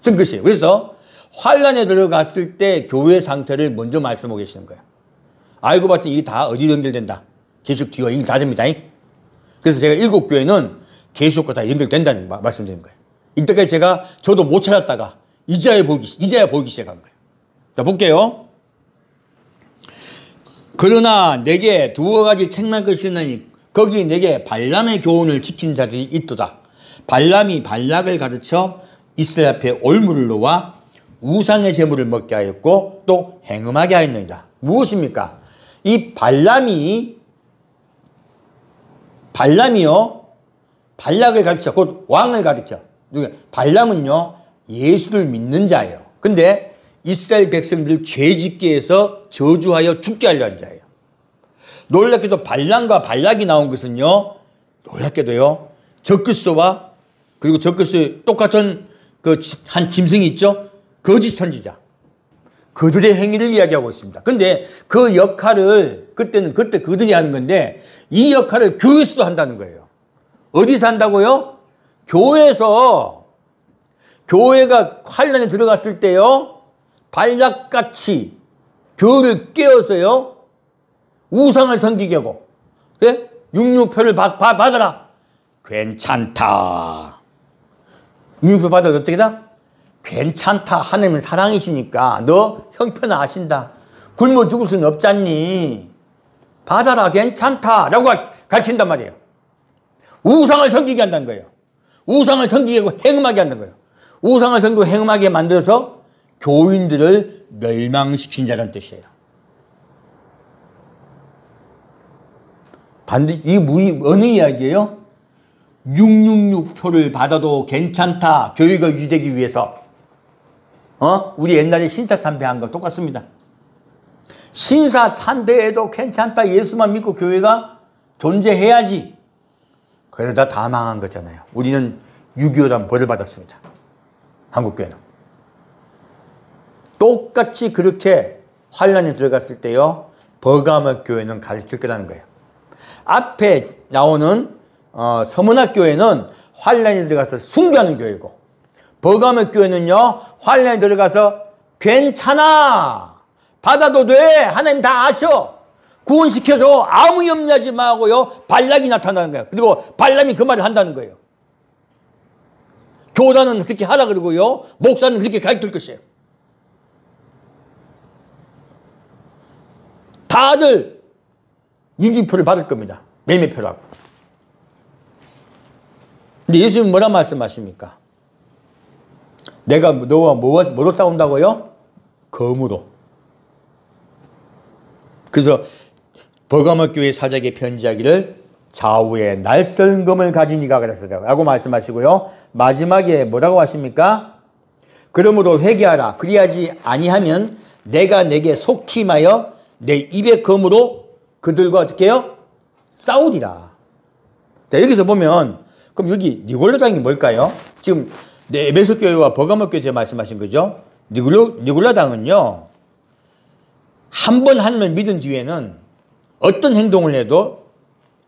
쓴 것이에요. 그래서 환란에 들어갔을 때 교회 상태를 먼저 말씀하고 계시는 거예요. 알고 봤더니 이게 다 어디로 연결된다? 계시록 뒤와 연결 다 됩니다. 그래서 제가 7교회는 계시록과 다 연결된다는 말씀드린 거예요. 이때까지 저도 못 찾았다가 이제야 보이기 시작한 거예요. 자, 볼게요. 그러나 내게 두어 가지 책망할 것이 있으니 거기 내게 발람의 교훈을 지킨 자들이 있도다. 발람이 발락을 가르쳐 이스라엘 앞에 올무를 놓아 우상의 제물을 먹게 하였고 또 행음하게 하였느니라. 무엇입니까? 이 발람이요, 발락을 가르쳐, 곧 왕을 가르쳐. 발람은요, 예수를 믿는 자예요. 근데 이스라엘 백성들 죄짓게 해서 저주하여 죽게 하려 한 자예요. 놀랍게도 발람과 발락이 나온 것은요, 놀랍게도요, 적그리스도와 그리고 적그리스도의 똑같은 그 한 짐승이 있죠? 거짓 선지자. 그들의 행위를 이야기하고 있습니다. 근데 그 역할을 그때 그들이 하는 건데 이 역할을 교회에서도 한다는 거예요. 어디서 한다고요? 교회에서. 교회가 환란에 들어갔을 때요, 발락같이 교회를 깨어서요, 우상을 섬기게 하고, 예? 육류표를 받아라. 괜찮다. 육류표 받아도 어떻게 다? 괜찮다. 하나님은 사랑이시니까 너 형편하신다. 굶어 죽을 수는 없잖니. 받아라. 괜찮다. 라고 가르친단 말이에요. 우상을 섬기게 한다는 거예요. 우상을 섬기게 하고 행음하게 한다는 거예요. 우상을 섬기고 행음하게 만들어서 교인들을 멸망시킨 자라는 뜻이에요. 이게 어느 이야기예요? 666표를 받아도 괜찮다. 교회가 유지되기 위해서. 우리 옛날에 신사참배한 거 똑같습니다. 신사참배해도 괜찮다. 예수만 믿고 교회가 존재해야지. 그러다 다 망한 거잖아요. 우리는 6.25란 벌을 받았습니다. 한국교회는. 똑같이 그렇게 환란에 들어갔을 때요, 버가모 교회는 가르칠 거라는 거예요. 앞에 나오는 서문학 교회는 환란에 들어가서 순교하는 교회고, 버가모 교회는요, 환란에 들어가서 괜찮아. 받아도 돼. 하나님 다 아셔. 구원시켜줘. 아무 염려하지 마고요. 발락이 나타나는 거예요. 그리고 발람이 그 말을 한다는 거예요. 교단은 그렇게 하라 그러고요. 목사는 그렇게 가르칠 것이에요. 다들 윤기표를 받을 겁니다. 매매표라고. 근데 예수님은 뭐라 말씀하십니까? 내가 너와 뭐로 싸운다고요? 검으로. 그래서 버가모 교회 사적에 편지하기를 좌우에 날쌘 검을 가진 이가 그랬어요. 라고 말씀하시고요. 마지막에 뭐라고 하십니까? 그러므로 회개하라. 그리하지 아니하면 내가 내게 속힘하여 내 입의 검으로 그들과 어떻게 해요? 싸우리라. 자, 여기서 보면 그럼 여기 니골라당이 뭘까요? 지금 에베소 교회와 버가모 교회에서 말씀하신 거죠. 니골라당은요, 한 번 하나님을 믿은 뒤에는 어떤 행동을 해도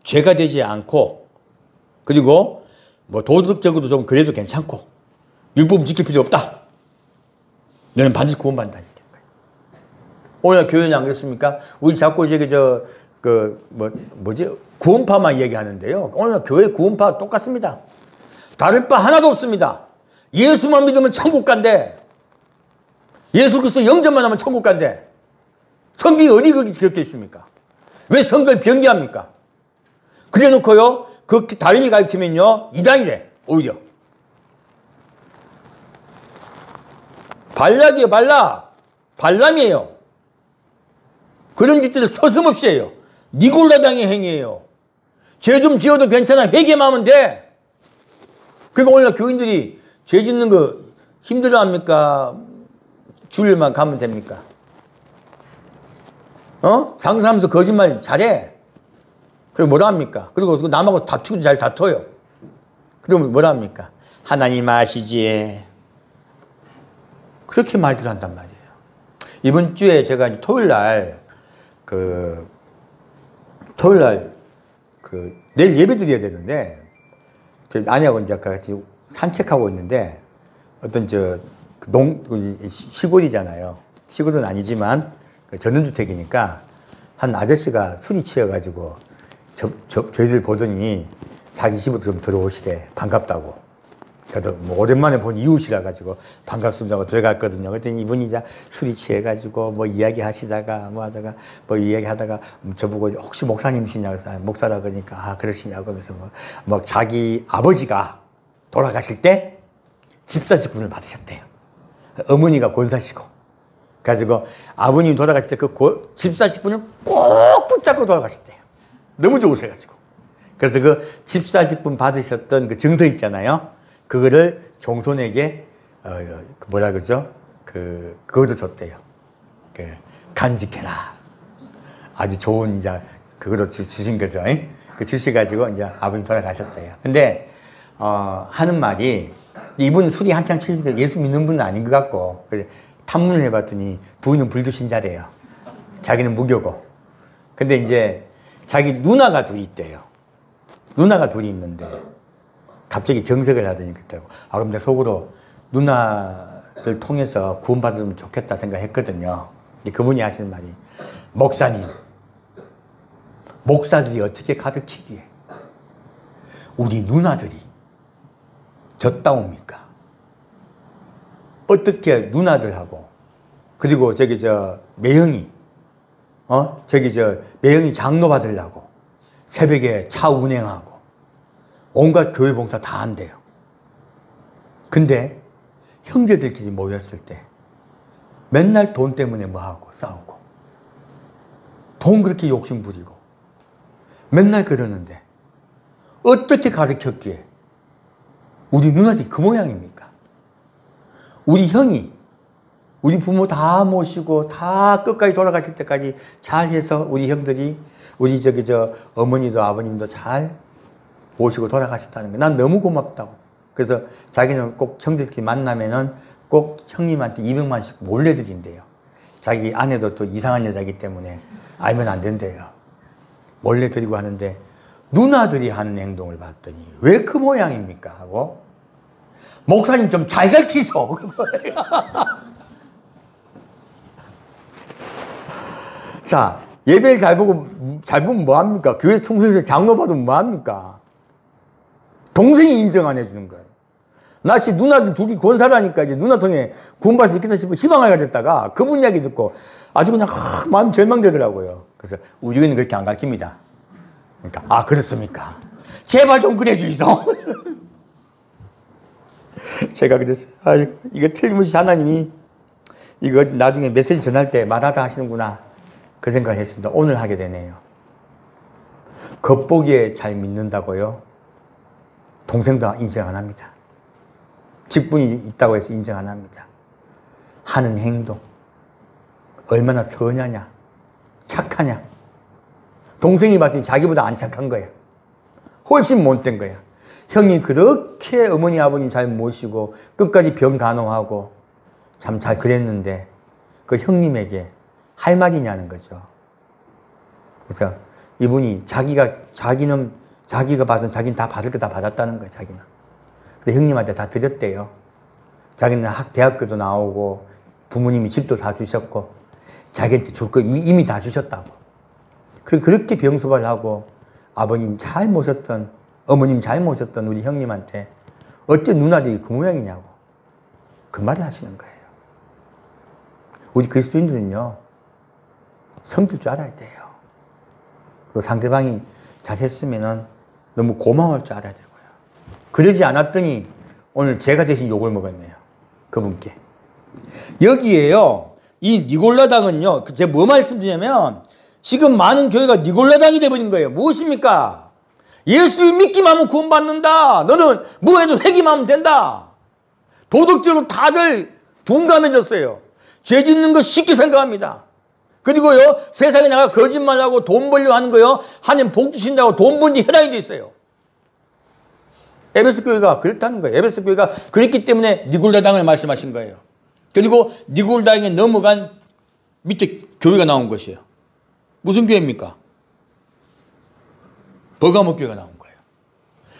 죄가 되지 않고, 그리고 뭐 도덕적으로 좀 그래도 괜찮고, 율법은 지킬 필요 없다. 너는 반드시 구원받는다. 오늘 교회는 안 그렇습니까? 우리 자꾸 구원파만 얘기하는데요. 오늘 교회 구원파 똑같습니다. 다를 바 하나도 없습니다. 예수만 믿으면 천국 간대. 예수 그리스도 영접만 하면 천국 간대. 성경이 어디 그렇게 있습니까? 왜 성경을 변개합니까? 그래 놓고요, 그 달리 가르치면요, 이단이래, 오히려. 발락이에요, 발락. 발람이에요. 그런 짓들을 서슴없이 해요. 니골라당의 행위예요. 죄 좀 지어도 괜찮아. 회개만 하면 돼. 그러니까 오늘날 교인들이 죄 짓는 거 힘들어 합니까? 주일만 가면 됩니까? 장사하면서 거짓말 잘해. 그리고 뭐라 합니까? 그리고 남하고 다투고 잘 다퉈요. 그러면 뭐라 합니까? 하나님 아시지. 그렇게 말들 한단 말이에요. 이번 주에 제가 이제 내일 예배 드려야 되는데, 저희 아내하고 이제 같이 산책하고 있는데, 어떤 시골이잖아요. 시골은 아니지만, 전원주택이니까, 한 아저씨가 술이 취해가지고, 저희들 보더니, 자기 집으로 좀 들어오시래. 반갑다고. 저도 뭐 오랜만에 본 이웃이라 가지고 반갑습니다고 들어갔거든요. 그랬더니 이분이 이제 술이 취해가지고 뭐 이야기 하시다가 뭐 하다가 뭐 이야기 하다가 저보고 혹시 목사님이시냐고 해서 목사라 그러니까 아, 그러시냐고 하면서 뭐 자기 아버지가 돌아가실 때 집사직분을 받으셨대요. 어머니가 권사시고. 그래가지고 아버님 돌아가실 때 그 집사직분을 꼭 붙잡고 돌아가셨대요. 너무 좋으셔가지고. 그래서 그 집사직분 받으셨던 그 증서 있잖아요. 그거를 종손에게 뭐라 그러죠? 그것도 줬대요. 간직해라. 아주 좋은 이제 그거로 주신 거죠. 그 주셔가지고 이제 아버님 돌아가셨대요. 근데 하는 말이 이분은 술이 한창 취해서 예수 믿는 분은 아닌 것 같고 탐문을 해봤더니 부인은 불교 신자래요. 자기는 무교고. 근데 이제 자기 누나가 둘이 있대요. 누나가 둘이 있는데 갑자기 정색을 하더니 그랬다고. 아, 그럼 내 속으로 누나를 통해서 구원받으면 좋겠다 생각했거든요. 그분이 하시는 말이 목사님, 목사들이 어떻게 가르치기에 우리 누나들이 졌다옵니까? 어떻게 누나들하고 그리고 매형이 매형이 장로 받으려고 새벽에 차 운행하고 온갖 교회 봉사 다 한대요. 근데 형제들끼리 모였을 때 맨날 돈 때문에 뭐하고 싸우고 돈 그렇게 욕심 부리고 맨날 그러는데 어떻게 가르쳤기에 우리 누나들이 그 모양입니까? 우리 형이 우리 부모 다 모시고 다 끝까지 돌아가실 때까지 잘해서 우리 형들이 우리 어머니도 아버님도 잘 모시고 돌아가셨다는 거. 난 너무 고맙다고. 그래서 자기는 꼭 형들끼리 만나면은 꼭 형님한테 200만씩 몰래 드린대요. 자기 아내도 또 이상한 여자이기 때문에 알면 안 된대요. 몰래 드리고 하는데 누나들이 하는 행동을 봤더니 왜 그 모양입니까? 하고 목사님 좀 잘 가르치소. 자, 예배를 잘 보면 뭐합니까? 교회 총선에서 장로 받으면 뭐합니까? 동생이 인정 안 해주는 거예요. 나 지금 누나들 둘이 권사라니까 이제 누나 통해 구원받을 수 있겠다 싶어 희망을 가졌다가 그분 이야기 듣고 아주 그냥 마음 절망되더라고요. 그래서 우리 교회는 그렇게 안 가르칩니다. 그러니까, 아, 그렇습니까? 제발 좀 그래 주이소. 제가 그래서, 아유, 이거 틀림없이 하나님이 이거 나중에 메시지 전할 때 말하다 하시는구나. 그 생각을 했습니다. 오늘 하게 되네요. 겉보기에 잘 믿는다고요? 동생도 인정 안 합니다. 직분이 있다고 해서 인정 안 합니다. 하는 행동. 얼마나 선하냐, 착하냐. 동생이 봤더니 자기보다 안 착한 거야. 훨씬 못된 거야. 형이 그렇게 어머니 아버님 잘 모시고 끝까지 병 간호하고 참 잘 그랬는데 그 형님에게 할 말이냐는 거죠. 그래서 이분이 자기가 봐서는 자기는 다 받을 거 다 받았다는 거예요, 자기는. 그래서 형님한테 다 드렸대요. 자기는 대학교도 나오고 부모님이 집도 다 주셨고 자기한테 줄 거 이미 다 주셨다고. 그렇게 병수발 하고 아버님 잘 모셨던 어머님 잘 모셨던 우리 형님한테 어째 누나들이 그 모양이냐고 그 말을 하시는 거예요. 우리 그리스도인들은요 섬길 줄 알아야 돼요. 그리고 상대방이 잘했으면은 너무 고마울 줄 알아야 되고요. 그러지 않았더니 오늘 제가 대신 욕을 먹었네요. 그분께. 여기에요. 이 니골라당은요. 제가 뭐 말씀드리냐면 지금 많은 교회가 니골라당이 돼버린 거예요. 무엇입니까? 예수를 믿기만 하면 구원받는다. 너는 뭐 해도 회개만 하면 된다. 도덕적으로 다들 둔감해졌어요. 죄 짓는 거 쉽게 생각합니다. 그리고요 세상에 나가 거짓말하고 돈 벌려고 하는 거요. 하나님 복 주신다고 돈 번 지 혈안이 돼 있어요. 에베소 교회가 그렇다는 거예요. 에베소 교회가 그랬기 때문에 니골라당을 말씀하신 거예요. 그리고 니골라당에 넘어간 밑에 교회가 나온 것이에요. 무슨 교회입니까? 버가모 교회가 나온 거예요.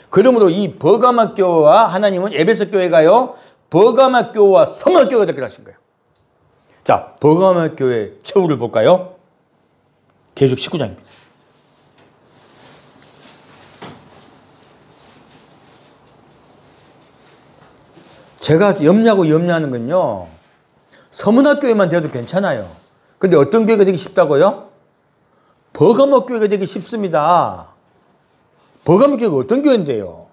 그러므로 이 버가모 교회와 하나님은 에베소 교회가요, 버가모 교회와 서머나 교회가 되게 하신 거예요. 자, 버가모 교회 최후를 볼까요? 계속 19장입니다. 제가 염려하는 건요, 서문화 교회만 돼도 괜찮아요. 근데 어떤 교회가 되기 쉽다고요? 버가모 교회가 되기 쉽습니다. 버가모 교회가 어떤 교회인데요?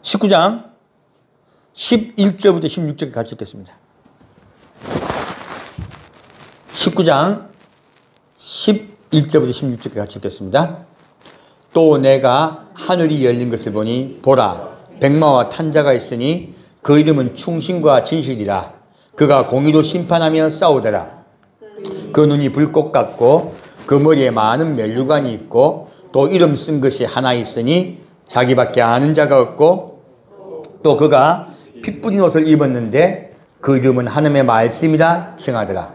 19장 11절부터 16절까지 같이 읽겠습니다. 19장 11절부터 16절까지 같이 읽겠습니다. 또 내가 하늘이 열린 것을 보니 보라 백마와 탄자가 있으니 그 이름은 충신과 진실이라. 그가 공의로 심판하며 싸우더라. 그 눈이 불꽃 같고 그 머리에 많은 면류관이 있고 또 이름 쓴 것이 하나 있으니 자기밖에 아는 자가 없고 또 그가 피 뿌린 옷을 입었는데 그 이름은 하나님의 말씀이라 칭하더라.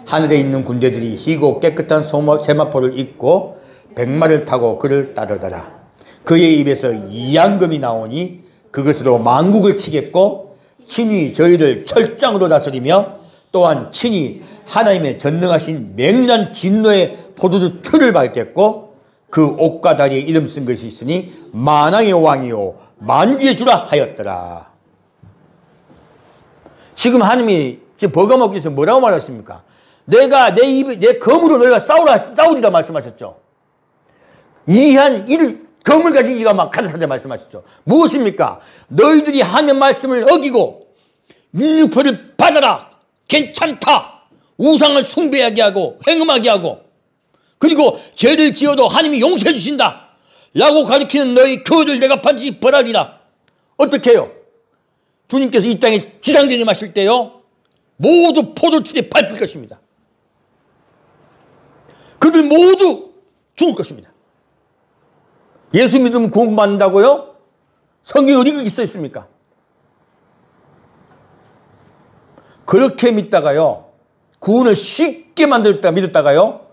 하늘에 있는 군대들이 희고 깨끗한 세마포를 입고 백마를 타고 그를 따르더라. 그의 입에서 이양금이 나오니 그것으로 만국을 치겠고 친히 저희를 철장으로 다스리며 또한 친히 하나님의 전능하신 맹렬한 진노의 포도주 틀을 밟겠고 그 옷과 다리에 이름 쓴 것이 있으니 만왕의 왕이요 만주의 주라 하였더라. 지금 하나님이 지금 버가모에서 뭐라고 말하십니까? 내가 내 검으로 너희가 싸우리라 말씀하셨죠. 이한 이를 검을 가진 이가 막 가득하다 말씀하셨죠. 무엇입니까? 너희들이 하는 말씀을 어기고 민유표를 받아라. 괜찮다. 우상을 숭배하게 하고 행음하게 하고 그리고 죄를 지어도 하나님이 용서해 주신다 라고 가르치는 너희 교회를 내가 반드시 벌하리라. 어떻게 해요? 주님께서 이 땅에 지상전임하실 때요 모두 포도틀에 밟힐 것입니다. 그들 모두 죽을 것입니다. 예수 믿으면 구원받는다고요? 성경에 어디 그렇게 써 있습니까? 그렇게 믿다가요 구원을 쉽게 만들었다 믿었다가요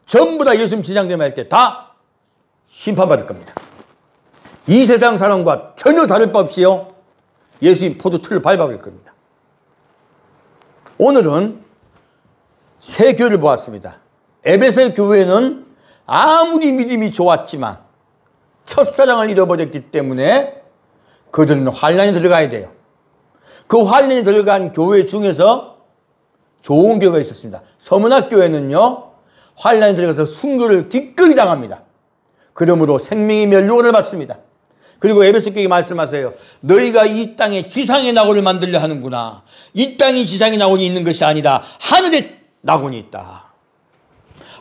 전부 다 예수님 지상전임 할 때 다 심판받을 겁니다. 이 세상 사람과 전혀 다를 바 없이요 예수님 포도틀을 밟아버릴 겁니다. 오늘은 새 교회를 보았습니다. 에베소 교회는 아무리 믿음이 좋았지만 첫사랑을 잃어버렸기 때문에 그들은 환란에 들어가야 돼요. 그 환란에 들어간 교회 중에서 좋은 교회가 있었습니다. 서문학 교회는요 환란에 들어가서 순교를 기꺼이 당합니다. 그러므로 생명의 멸류관을 받습니다. 그리고 에베소 교회에 말씀하세요. 너희가 이 땅에 지상의 낙원을 만들려 하는구나. 이 땅이 지상의 낙원이 있는 것이 아니라 하늘에 낙원이 있다.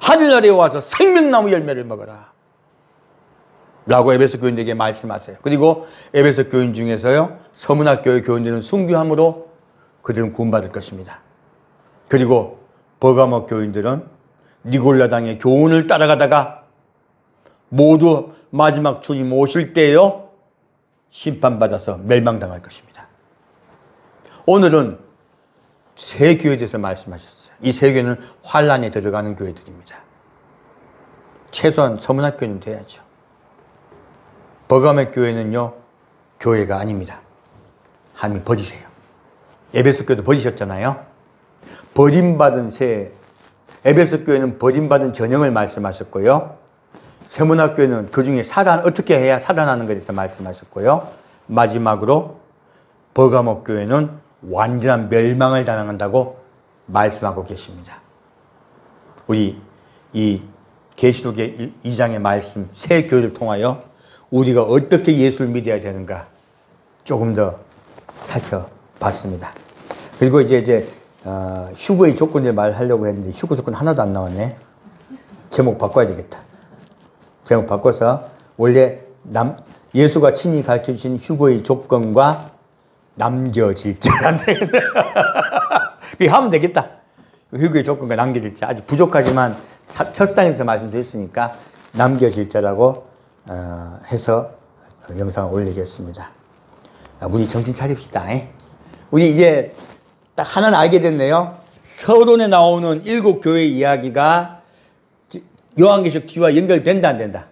하늘나라에 와서 생명나무 열매를 먹어라 라고 에베소 교인들에게 말씀하세요. 그리고 에베소 교인 중에서요 서문학 교회 교인들은 순교함으로 그들은 구원받을 것입니다. 그리고 버가모 교인들은 니골라당의 교훈을 따라가다가 모두 마지막 주님 오실 때요 심판받아서 멸망당할 것입니다. 오늘은 세 교회에 대해서 말씀하셨어요. 이 세 교회는 환란에 들어가는 교회들입니다. 최소한 서문학 교회는 돼야죠. 버가모 교회는요 교회가 아닙니다. 하나님 버리세요. 에베소 교회도 버리셨잖아요. 버림받은 새 에베소 교회는 버림받은 전형을 말씀하셨고요. 서문학 교회는 그 중에 어떻게 해야 살아나는 것에 대해서 말씀하셨고요. 마지막으로 버가모 교회는 완전한 멸망을 당한다고 말씀하고 계십니다. 우리 이 계시록의 2장의 말씀 새 교회를 통하여 우리가 어떻게 예수를 믿어야 되는가 조금 더 살펴봤습니다. 그리고 이제 휴거의 조건을 말하려고 했는데 휴거 조건 하나도 안 나왔네. 제목 바꿔야 되겠다. 제목 바꿔서 원래 예수가 친히 가르쳐주신 휴거의 조건과 남겨질 자. 그게 하면 되겠다. 휴거의 조건과 남겨질 자. 아직 부족하지만 첫상에서 말씀드렸으니까 남겨질 자라고 해서 영상을 올리겠습니다. 우리 정신 차립시다. 우리 이제 딱 하나는 알게 됐네요. 서론에 나오는 7교회 이야기가 요한계시록 뒤와 연결된다, 안 된다?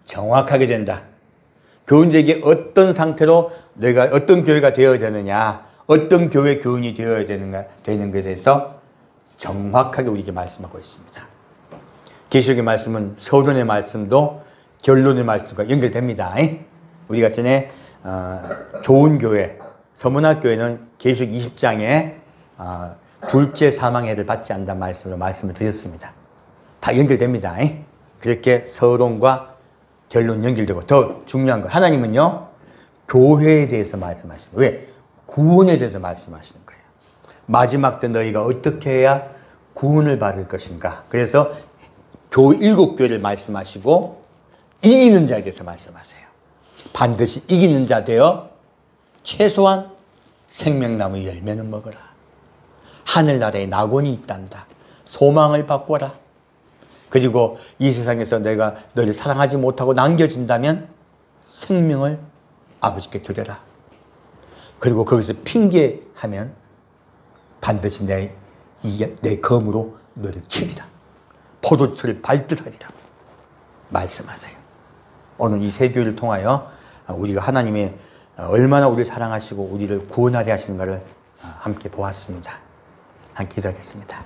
정확하게 된다. 교인들에게 어떤 상태로 내가 어떤 교회가 되어야 되느냐, 어떤 교회 교인이 되어야 되는 것에 대해서 정확하게 우리에게 말씀하고 있습니다. 계시록의 말씀은 서론의 말씀도 결론의 말씀과 연결됩니다. 우리가 전에 좋은 교회, 서문학교회는 계시록 20장에 둘째 사망해를 받지 않는다는 말씀으로 말씀을 드렸습니다. 다 연결됩니다. 그렇게 서론과 결론 연결되고, 더 중요한 건 하나님은요 교회에 대해서 말씀하시는 거예요. 왜? 구원에 대해서 말씀하시는 거예요. 마지막 때 너희가 어떻게 해야 구원을 받을 것인가. 그래서 7교회를 말씀하시고 이기는 자에 대해서 말씀하세요. 반드시 이기는 자 되어 최소한 생명나무 열매는 먹어라. 하늘나라에 낙원이 있단다. 소망을 바꿔라. 그리고 이 세상에서 내가 너를 사랑하지 못하고 남겨진다면 생명을 아버지께 드려라. 그리고 거기서 핑계하면 반드시 내 검으로 너를 치리라. 포도철을 밟듯 하리라. 말씀하세요. 오늘 이 세 교회를 통하여 우리가 하나님의 얼마나 우리를 사랑하시고 우리를 구원하려 하시는가를 함께 보았습니다. 함께 기도하겠습니다.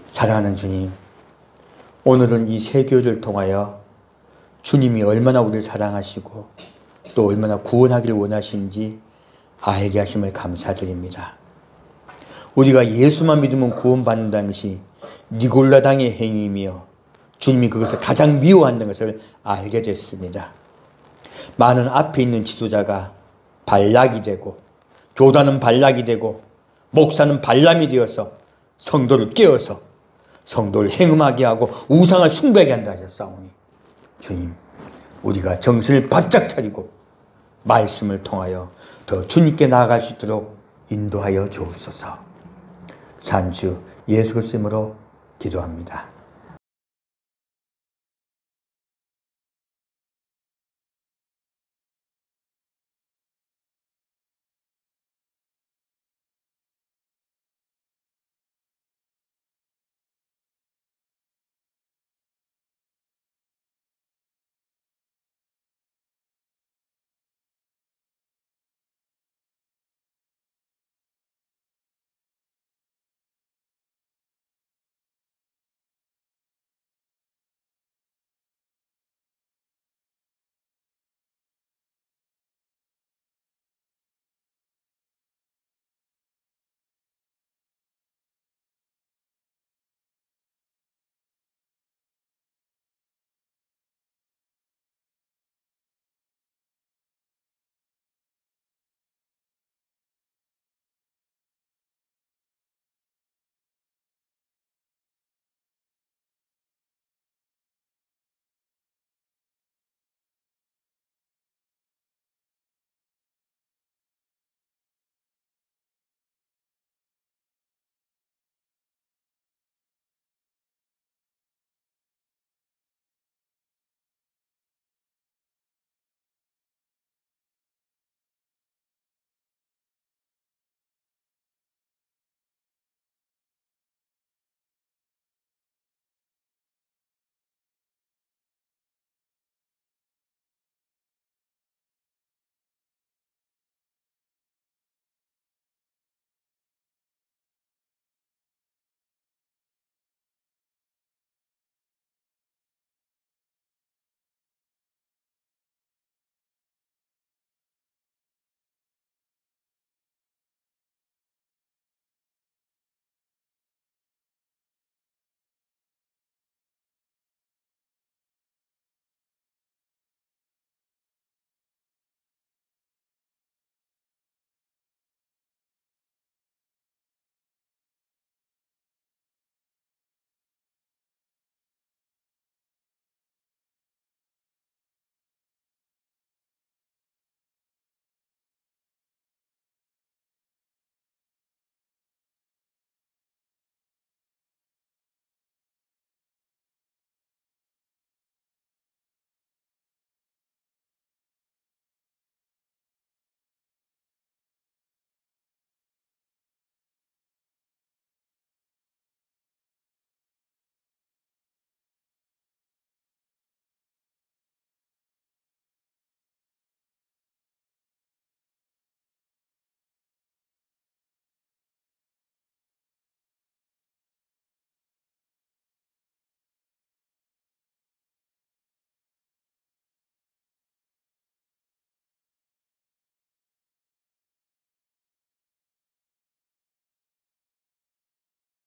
사랑하는 주님, 오늘은 이 세 교회를 통하여 주님이 얼마나 우리를 사랑하시고 또 얼마나 구원하기를 원하시는지 알게 하심을 감사드립니다. 우리가 예수만 믿으면 구원받는다는 것이 니골라당의 행위이며 주님이 그것을 가장 미워한다는 것을 알게 됐습니다. 많은 앞에 있는 지도자가 발락이 되고 교단은 발락이 되고 목사는 발람이 되어서 성도를 깨워서 성도를 행음하게 하고 우상을 숭배하게 한다 하셨사오니 주님, 우리가 정신을 바짝 차리고 말씀을 통하여 더 주님께 나아갈 수 있도록 인도하여 주옵소서. 산주 예수 그리스도 이름으로 기도합니다.